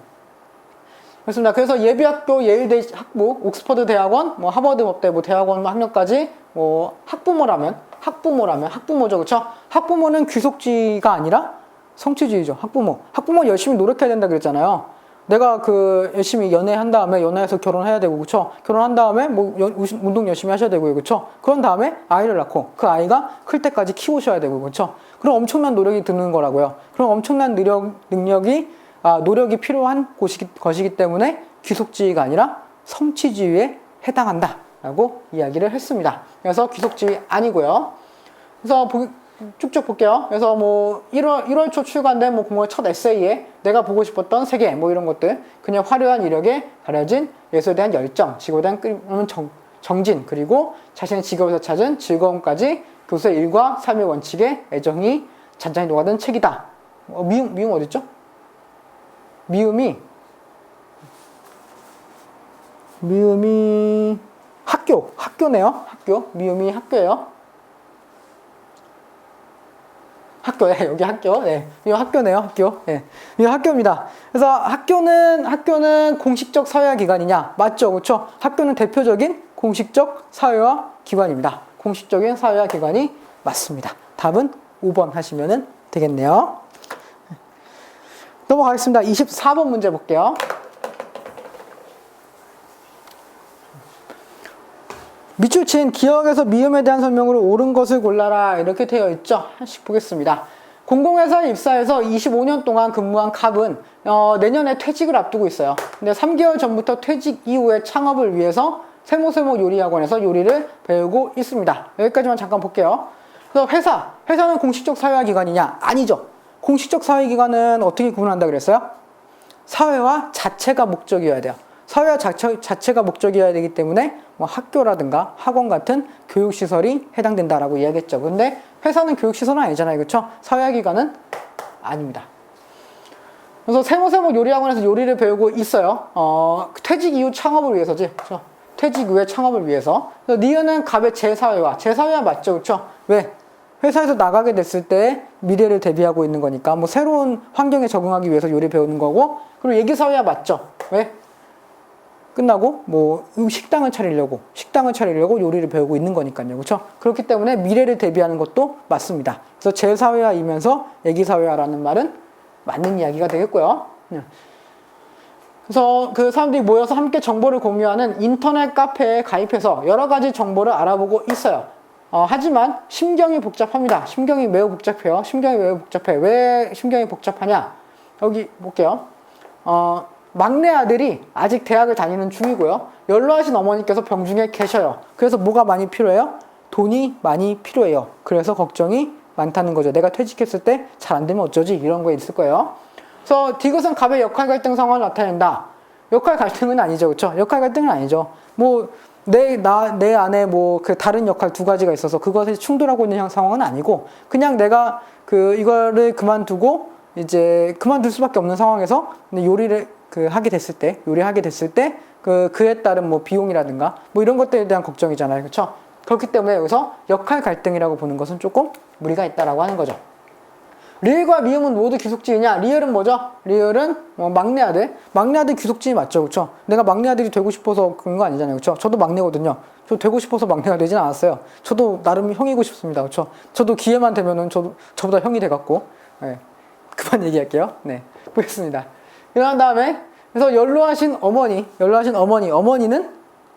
Speaker 1: 그렇습니다. 그래서 예비학교, 예일대 학부, 옥스퍼드 대학원, 뭐, 하버드 법대, 뭐, 대학원 학력까지, 뭐, 학부모죠. 그렇죠? 학부모는 귀속주의가 아니라 성취주의죠. 학부모 열심히 노력해야 된다 그랬잖아요. 내가 열심히 연애한 다음에 연애해서 결혼해야 되고, 그쵸? 결혼한 다음에 뭐 운동 열심히 하셔야 되고요, 그쵸? 그런 다음에 아이를 낳고 그 아이가 클 때까지 키우셔야 되고, 그쵸? 그럼 엄청난 노력이 드는 거라고요. 그럼 엄청난 노력이 필요한 것이기 때문에 귀속지위가 아니라 성취지위에 해당한다 라고 이야기를 했습니다. 그래서 귀속지위 아니고요. 그래서 쭉쭉 볼게요. 그래서 뭐 1월 초 출간된 뭐 공부의 첫 에세이에 내가 보고 싶었던 세계 뭐 이런 것들, 그냥 화려한 이력에 가려진 예술에 대한 열정, 지구에 대한 끊임없는 정진, 그리고 자신의 직업에서 찾은 즐거움까지 교수의 일과 삶의 원칙에 애정이 잔잔히 녹아든 책이다. 미음 어딨죠? 미음이 학교네요. 미음이 학교예요. 여기 학교. 네. 이거 학교네요, 학교. 네. 이거 학교입니다. 그래서 학교는 공식적 사회화 기관이냐? 맞죠? 그렇죠? 학교는 대표적인 공식적 사회화 기관입니다. 공식적인 사회화 기관이 맞습니다. 답은 5번 하시면 되겠네요. 넘어가겠습니다. 24번 문제 볼게요. 밑줄 친 기억에서 미음에 대한 설명으로 옳은 것을 골라라 이렇게 되어 있죠. 하나씩 보겠습니다. 공공회사에 입사해서 25년 동안 근무한 갑은 내년에 퇴직을 앞두고 있어요. 근데 3개월 전부터 퇴직 이후에 창업을 위해서 세모세모 요리학원에서 요리를 배우고 있습니다. 여기까지만 잠깐 볼게요. 그래서 회사는 공식적 사회화기관이냐? 아니죠. 공식적 사회기관은 어떻게 구분한다 그랬어요? 사회화 자체가 목적이어야 돼요. 사회화 자체가 목적이어야 되기 때문에 뭐 학교라든가 학원 같은 교육시설이 해당된다라고 이야기했죠. 근데 회사는 교육시설은 아니잖아요. 그렇죠? 사회화기관은 아닙니다. 그래서 세모세모 요리학원에서 요리를 배우고 있어요. 퇴직 이후 창업을 위해서지. 그렇죠? 퇴직 후에 창업을 위해서. 니은은 갑의 재사회화 맞죠? 그렇죠? 왜? 회사에서 나가게 됐을 때 미래를 대비하고 있는 거니까 뭐 새로운 환경에 적응하기 위해서 요리 배우는 거고, 그리고 얘기사회화 맞죠? 왜? 끝나고 뭐 식당을 차리려고 요리를 배우고 있는 거니까요. 그렇죠? 그렇기 때문에 미래를 대비하는 것도 맞습니다. 그래서 재사회화이면서 얘기사회화라는 말은 맞는 이야기가 되겠고요. 그래서 그 사람들이 모여서 함께 정보를 공유하는 인터넷 카페에 가입해서 여러 가지 정보를 알아보고 있어요. 하지만 심경이 복잡합니다. 심경이 매우 복잡해요. 왜 심경이 복잡하냐? 여기 볼게요. 막내 아들이 아직 대학을 다니는 중이고요. 연로하신 어머니께서 병중에 계셔요. 그래서 뭐가 많이 필요해요? 돈이 많이 필요해요. 그래서 걱정이 많다는 거죠. 내가 퇴직했을 때 잘 안 되면 어쩌지? 이런 거 있을 거예요. 그래서 디귿은 갑의 역할 갈등 상황을 나타낸다. 역할 갈등은 아니죠. 그렇죠? 역할 갈등은 아니죠. 뭐 내 안에 뭐 그 다른 역할 두 가지가 있어서 그것이 충돌하고 있는 상황은 아니고, 그냥 내가 이거를 그만두고 이제 그만둘 수밖에 없는 상황에서 요리를 하게 됐을 때 그에 따른 뭐 비용이라든가 뭐 이런 것들에 대한 걱정이잖아요. 그렇죠? 그렇기 때문에 여기서 역할 갈등이라고 보는 것은 조금 무리가 있다라고 하는 거죠. 리을과 미음은 모두 귀속지위냐? 리을은 뭐죠? 리을은 막내 아들 귀속지위 맞죠? 그렇죠? 내가 막내 아들이 되고 싶어서 그런 거 아니잖아요. 그렇죠? 저도 막내거든요. 저 되고 싶어서 막내가 되진 않았어요. 저도 나름 형이고 싶습니다. 그렇죠? 저도 기회만 되면은 저보다 형이 돼갖고. 네. 그만 얘기할게요. 네. 보겠습니다. 그런 다음에, 그래서 연로하신 어머니는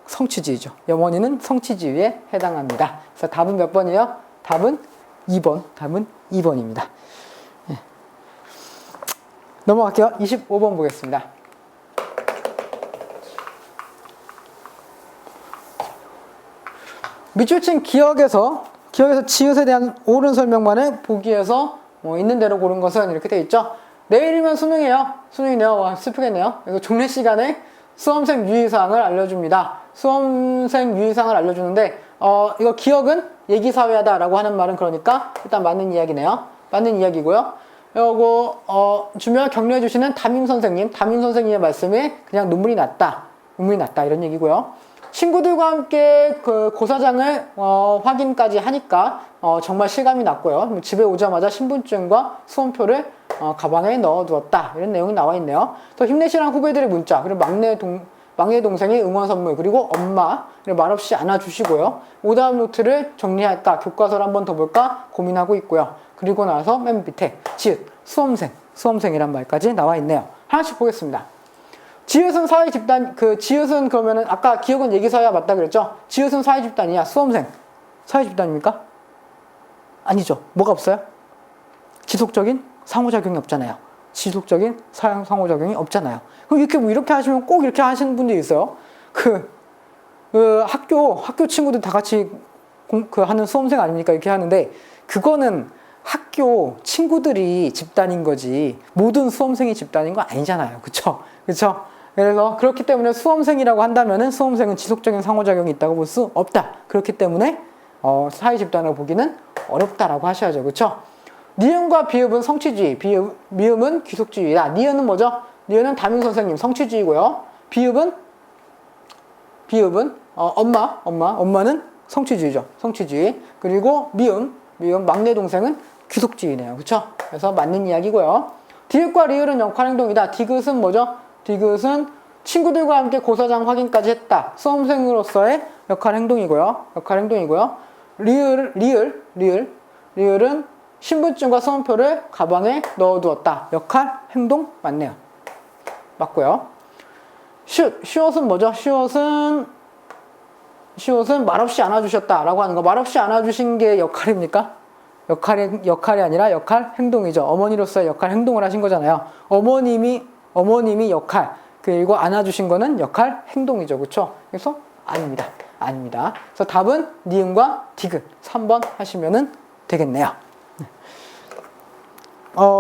Speaker 1: 성취지위죠. 어머니는 성취지위에 해당합니다. 그래서 답은 몇 번이에요? 답은 2번입니다. 네. 넘어갈게요. 25번 보겠습니다. 밑줄 친 기억에서 지읒에 대한 옳은 설명만을 보기에서 있는 대로 고른 것은 이렇게 되어 있죠. 내일이면 수능이네요. 와, 슬프겠네요. 그래서 종례 시간에 수험생 유의사항을 알려줍니다. 수험생 유의사항을 알려주는데, 이거 기억은 얘기사회하다라고 하는 말은 그러니까 일단 맞는 이야기네요. 맞는 이야기고요. 요거, 주며 격려해주시는 담임 선생님의 말씀에 그냥 눈물이 났다, 이런 얘기고요. 친구들과 함께 그 고사장을 확인까지 하니까 정말 실감이 났고요. 집에 오자마자 신분증과 수험표를 가방에 넣어두었다, 이런 내용이 나와 있네요. 또 힘내시라는 후배들의 문자, 그리고 막내 동생의 응원 선물, 그리고 엄마를 말없이 안아주시고요. 오답 노트를 정리할까, 교과서를 한 번 더 볼까 고민하고 있고요. 그리고 나서 맨 밑에 지읒, 수험생이란 말까지 나와 있네요. 하나씩 보겠습니다. 지읒은 사회 집단, 지읒은 그러면은 아까 기억은 얘기사회화 맞다 그랬죠? 지읒은 사회 집단이야. 수험생 사회 집단입니까? 아니죠. 뭐가 없어요? 지속적인 상호작용이 없잖아요. 지속적인 상호작용이 없잖아요. 그럼 이렇게 뭐 이렇게 하시면 꼭 이렇게 하시는 분들이 있어요. 학교 친구들 다 같이 하는 수험생 아닙니까? 이렇게 하는데 그거는 학교 친구들이 집단인 거지 모든 수험생이 집단인 건 아니잖아요. 그쵸? 그쵸? 그래서 그렇기 때문에 수험생이라고 한다면은 수험생은 지속적인 상호작용이 있다고 볼 수 없다. 그렇기 때문에 사회 집단으로 보기는 어렵다라고 하셔야죠. 그쵸? 니은과 비읍은 성취주의, 미음은 귀속주의다. 니은은 뭐죠? 니은은 담임 선생님 성취주의고요. 비읍은 엄마는 성취주의죠. 성취주의. 그리고 미음 막내 동생은 귀속주의네요. 그쵸? 그래서 맞는 이야기고요. 디귿과 리을은 역할행동이다. 디귿은 뭐죠? 디귿은 친구들과 함께 고사장 확인까지 했다. 수험생으로서의 역할행동이고요. 리을은 신분증과 수험표를 가방에 넣어두었다. 역할행동 맞네요. 맞고요. 슛은 뭐죠? 슛은 말없이 안아주셨다라고 하는 거. 말없이 안아주신 게 역할입니까? 역할이 아니라 역할 행동이죠. 어머니로서의 역할 행동을 하신 거잖아요. 어머님이 역할, 그리고 안아주신 거는 역할 행동이죠. 그쵸? 그래서 아닙니다. 그래서 답은 니은과 디귿 3번 하시면 되겠네요.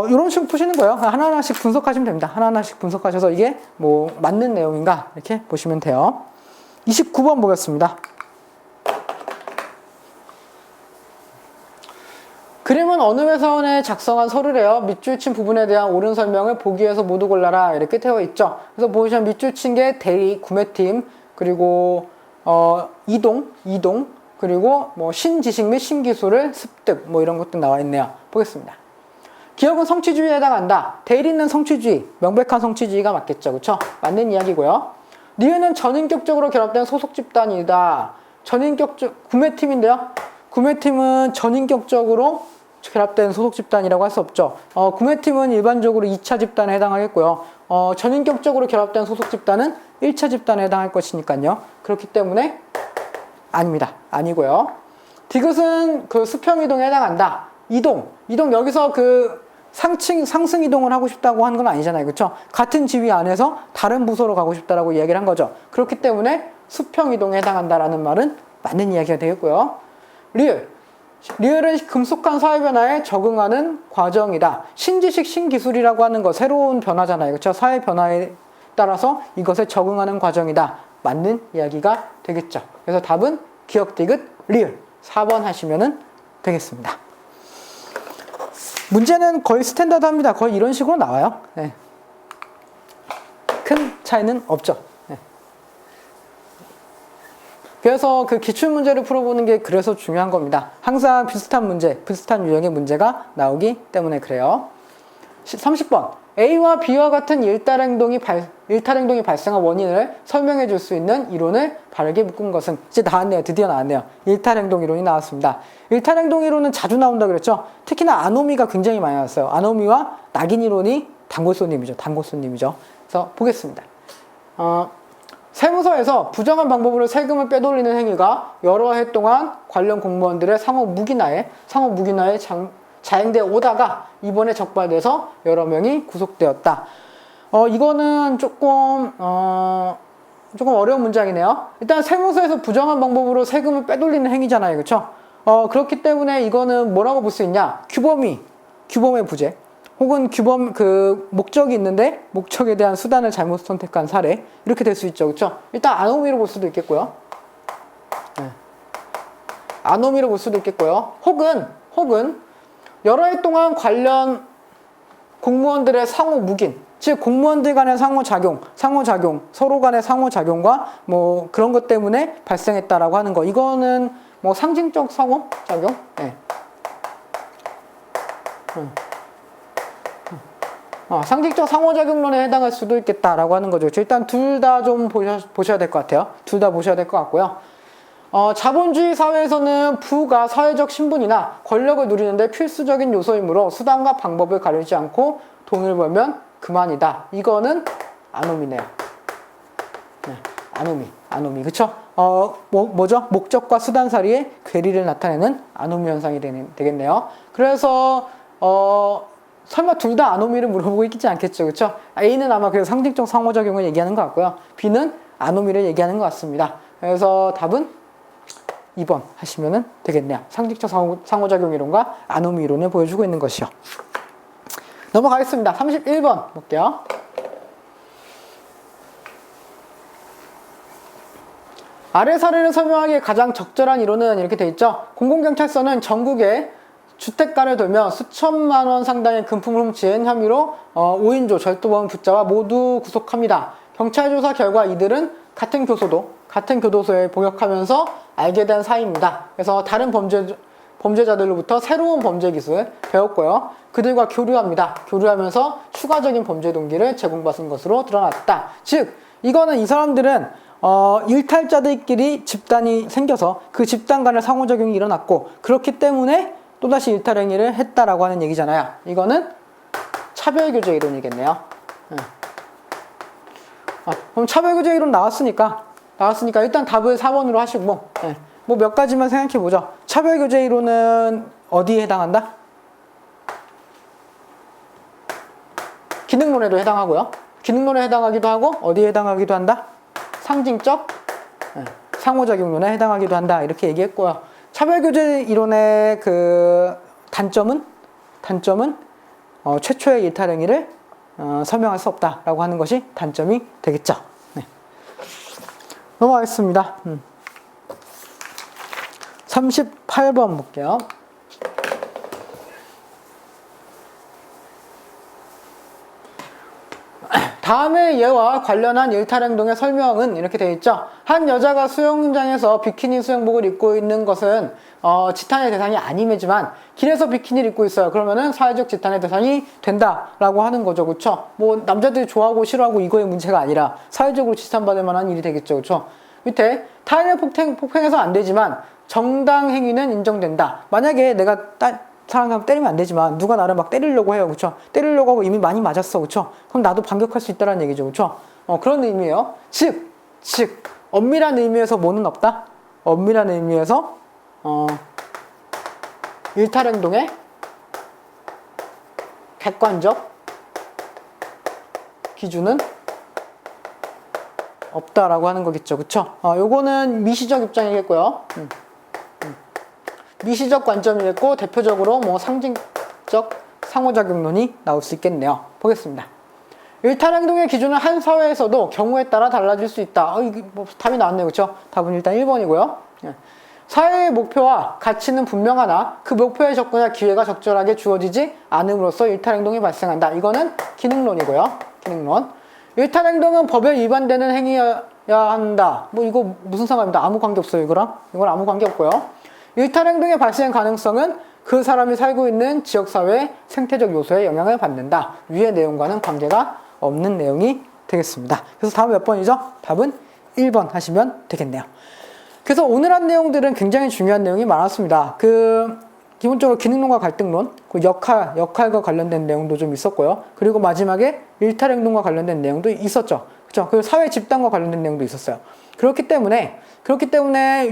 Speaker 1: 이런 식으로 푸시는 거예요. 하나하나씩 분석하시면 됩니다. 하나하나씩 분석하셔서 이게 뭐 맞는 내용인가 이렇게 보시면 돼요. 29번 보겠습니다. 그림은 어느 회사원에 작성한 서류래요. 밑줄 친 부분에 대한 옳은 설명을 보기 위해서 모두 골라라 이렇게 되어 있죠. 그래서 보시면 밑줄 친 게 대리, 구매팀, 그리고 이동, 그리고 뭐 신지식 및 신기술을 습득 뭐 이런 것도 나와 있네요. 보겠습니다. 기업은 성취주의에 해당한다. 대리는 성취주의, 명백한 성취주의가 맞겠죠. 그렇죠? 맞는 이야기고요. 니은은 전인격적으로 결합된 소속 집단이다. 구매팀인데요. 구매팀은 전인격적으로 결합된 소속 집단이라고 할 수 없죠. 구매팀은 일반적으로 2차 집단에 해당하겠고요. 전인격적으로 결합된 소속 집단은 1차 집단에 해당할 것이니까요. 그렇기 때문에 아닙니다. 아니고요. 디귿은 그 수평이동에 해당한다. 이동 여기서 그 상승 이동을 하고 싶다고 하는 건 아니잖아요. 그렇죠? 같은 지위 안에서 다른 부서로 가고 싶다라고 이야기를 한 거죠. 그렇기 때문에 수평 이동에 해당한다라는 말은 맞는 이야기가 되겠고요. 리을은 급속한 사회 변화에 적응하는 과정이다. 신지식, 신기술이라고 하는 거 새로운 변화잖아요. 그렇죠? 사회 변화에 따라서 이것에 적응하는 과정이다. 맞는 이야기가 되겠죠. 그래서 답은 기억 디귿 리을 4번 하시면 되겠습니다. 문제는 거의 스탠다드합니다. 거의 이런 식으로 나와요. 네. 큰 차이는 없죠. 네. 그래서 그 기출문제를 풀어보는 게 그래서 중요한 겁니다. 항상 비슷한 문제, 비슷한 유형의 문제가 나오기 때문에 그래요. 30번. A와 B와 같은 일탈행동이 발생한 원인을 설명해 줄 수 있는 이론을 바르게 묶은 것은 이제 나왔네요. 드디어 나왔네요. 일탈행동 이론이 나왔습니다. 일탈행동 이론은 자주 나온다 그랬죠. 특히나 아노미가 굉장히 많이 나왔어요. 아노미와 낙인 이론이 단골손님이죠. 그래서 보겠습니다. 세무서에서 부정한 방법으로 세금을 빼돌리는 행위가 여러 해 동안 관련 공무원들의 상호 무기나에 자행되어 오다가 이번에 적발돼서 여러 명이 구속되었다. 이거는 조금 어려운 문장이네요. 일단 세무서에서 부정한 방법으로 세금을 빼돌리는 행위잖아요. 그렇죠? 그렇기 때문에 이거는 뭐라고 볼 수 있냐? 규범의 부재. 혹은 목적이 있는데 목적에 대한 수단을 잘못 선택한 사례. 이렇게 될 수 있죠. 그렇죠? 일단 아노미로 볼 수도 있겠고요. 네. 아노미로 볼 수도 있겠고요. 혹은 여러 해 동안 관련 공무원들의 상호 묵인, 즉 공무원들 간의 상호작용, 서로 간의 상호작용과 뭐 그런 것 때문에 발생했다라고 하는 거. 이거는 뭐 상징적 상호작용? 네. 상징적 상호작용론에 해당할 수도 있겠다라고 하는 거죠. 일단 둘 다 좀 보셔야 될 것 같아요. 둘 다 보셔야 될 것 같고요. 자본주의 사회에서는 부가 사회적 신분이나 권력을 누리는데 필수적인 요소이므로 수단과 방법을 가리지 않고 돈을 벌면 그만이다. 이거는 아노미네요. 네, 아노미. 그쵸? 뭐죠? 목적과 수단 사이의 괴리를 나타내는 아노미 현상이 되겠네요. 그래서 설마 둘 다 아노미를 물어보고 있지 않겠죠, 그렇죠? A는 아마 그래서 상징적 상호작용을 얘기하는 것 같고요. B는 아노미를 얘기하는 것 같습니다. 그래서 답은 2번 하시면 되겠네요. 상징적 상호작용 이론과 아노미 이론을 보여주고 있는 것이요. 넘어가겠습니다. 31번 볼게요. 아래 사례를 설명하기에 가장 적절한 이론은 이렇게 되어 있죠. 공공경찰서는 전국에 주택가를 돌며 수천만 원 상당의 금품을 훔친 혐의로 5인조 절도범을 붙잡아 모두 구속합니다. 경찰 조사 결과 이들은 같은 교도소에 복역하면서 알게 된 사이입니다. 그래서 다른 범죄자들로부터 새로운 범죄 기술을 배웠고요. 그들과 교류합니다. 교류하면서 추가적인 범죄 동기를 제공받은 것으로 드러났다. 즉, 이거는 이 사람들은 일탈자들끼리 집단이 생겨서 그 집단 간의 상호작용이 일어났고 그렇기 때문에 또다시 일탈 행위를 했다라고 하는 얘기잖아요. 이거는 차별교제 이론이겠네요. 그럼 차별교제 이론 나왔으니까 일단 답을 4번으로 하시고 뭐 몇 가지만 생각해 보죠. 차별교제 이론은 어디에 해당한다? 기능론에도 해당하고요. 기능론에 해당하기도 하고 어디에 해당하기도 한다? 상징적 상호작용론에 해당하기도 한다. 이렇게 얘기했고요. 차별교제 이론의 그 단점은 최초의 일탈 행위를 설명할 수 없다라고 하는 것이 단점이 되겠죠. 네. 넘어가겠습니다. 38번 볼게요. 다음의 예와 관련한 일탈행동의 설명은 이렇게 되어 있죠. 한 여자가 수영장에서 비키니 수영복을 입고 있는 것은 지탄의 대상이 아님이지만 길에서 비키니를 입고 있어요. 그러면은 사회적 지탄의 대상이 된다라고 하는 거죠. 그렇죠? 뭐 남자들이 좋아하고 싫어하고 이거의 문제가 아니라 사회적으로 지탄받을 만한 일이 되겠죠. 그렇죠? 밑에 타인을 폭행해서 안 되지만 정당 행위는 인정된다. 만약에 내가 사람 때리면 안 되지만 누가 나를 막 때리려고 해요. 그쵸? 때리려고 하고 이미 많이 맞았어. 그쵸? 그럼 나도 반격할 수 있다는 얘기죠. 그쵸? 그런 의미예요. 즉 엄밀한 의미에서 뭐는 없다? 엄밀한 의미에서 일탈행동의 객관적 기준은 없다라고 하는 거겠죠. 그쵸? 요거는 미시적 입장이겠고요. 미시적 관점이겠고 대표적으로 뭐 상징적 상호작용론이 나올 수 있겠네요. 보겠습니다. 일탈행동의 기준은 한 사회에서도 경우에 따라 달라질 수 있다. 이게 뭐 답이 나왔네요. 그렇죠? 답은 일단 1번이고요. 사회의 목표와 가치는 분명하나 그 목표에 접근할 기회가 적절하게 주어지지 않음으로써 일탈행동이 발생한다. 이거는 기능론이고요. 기능론. 일탈행동은 법에 위반되는 행위여야 한다. 뭐 이거 무슨 상관입니다. 아무 관계 없어요. 이거랑 아무 관계 없고요. 일탈행동의 발생 가능성은 그 사람이 살고 있는 지역사회의 생태적 요소에 영향을 받는다. 위의 내용과는 관계가 없는 내용이 되겠습니다. 그래서 답은 몇 번이죠? 답은 1번 하시면 되겠네요. 그래서 오늘 한 내용들은 굉장히 중요한 내용이 많았습니다. 기본적으로 기능론과 갈등론, 역할과 관련된 내용도 좀 있었고요. 그리고 마지막에 일탈행동과 관련된 내용도 있었죠. 그렇죠? 그리고 사회 집단과 관련된 내용도 있었어요. 그렇기 때문에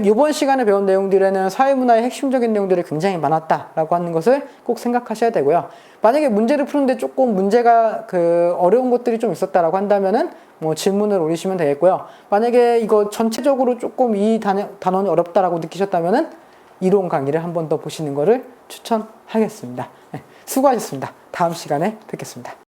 Speaker 1: 이번 시간에 배운 내용들에는 사회문화의 핵심적인 내용들이 굉장히 많았다라고 하는 것을 꼭 생각하셔야 되고요. 만약에 문제를 푸는데 조금 문제가 어려운 것들이 좀 있었다라고 한다면은 뭐 질문을 올리시면 되겠고요. 만약에 이거 전체적으로 조금 이 단원이 어렵다라고 느끼셨다면은 이론 강의를 한 번 더 보시는 것을 추천하겠습니다. 네, 수고하셨습니다. 다음 시간에 뵙겠습니다.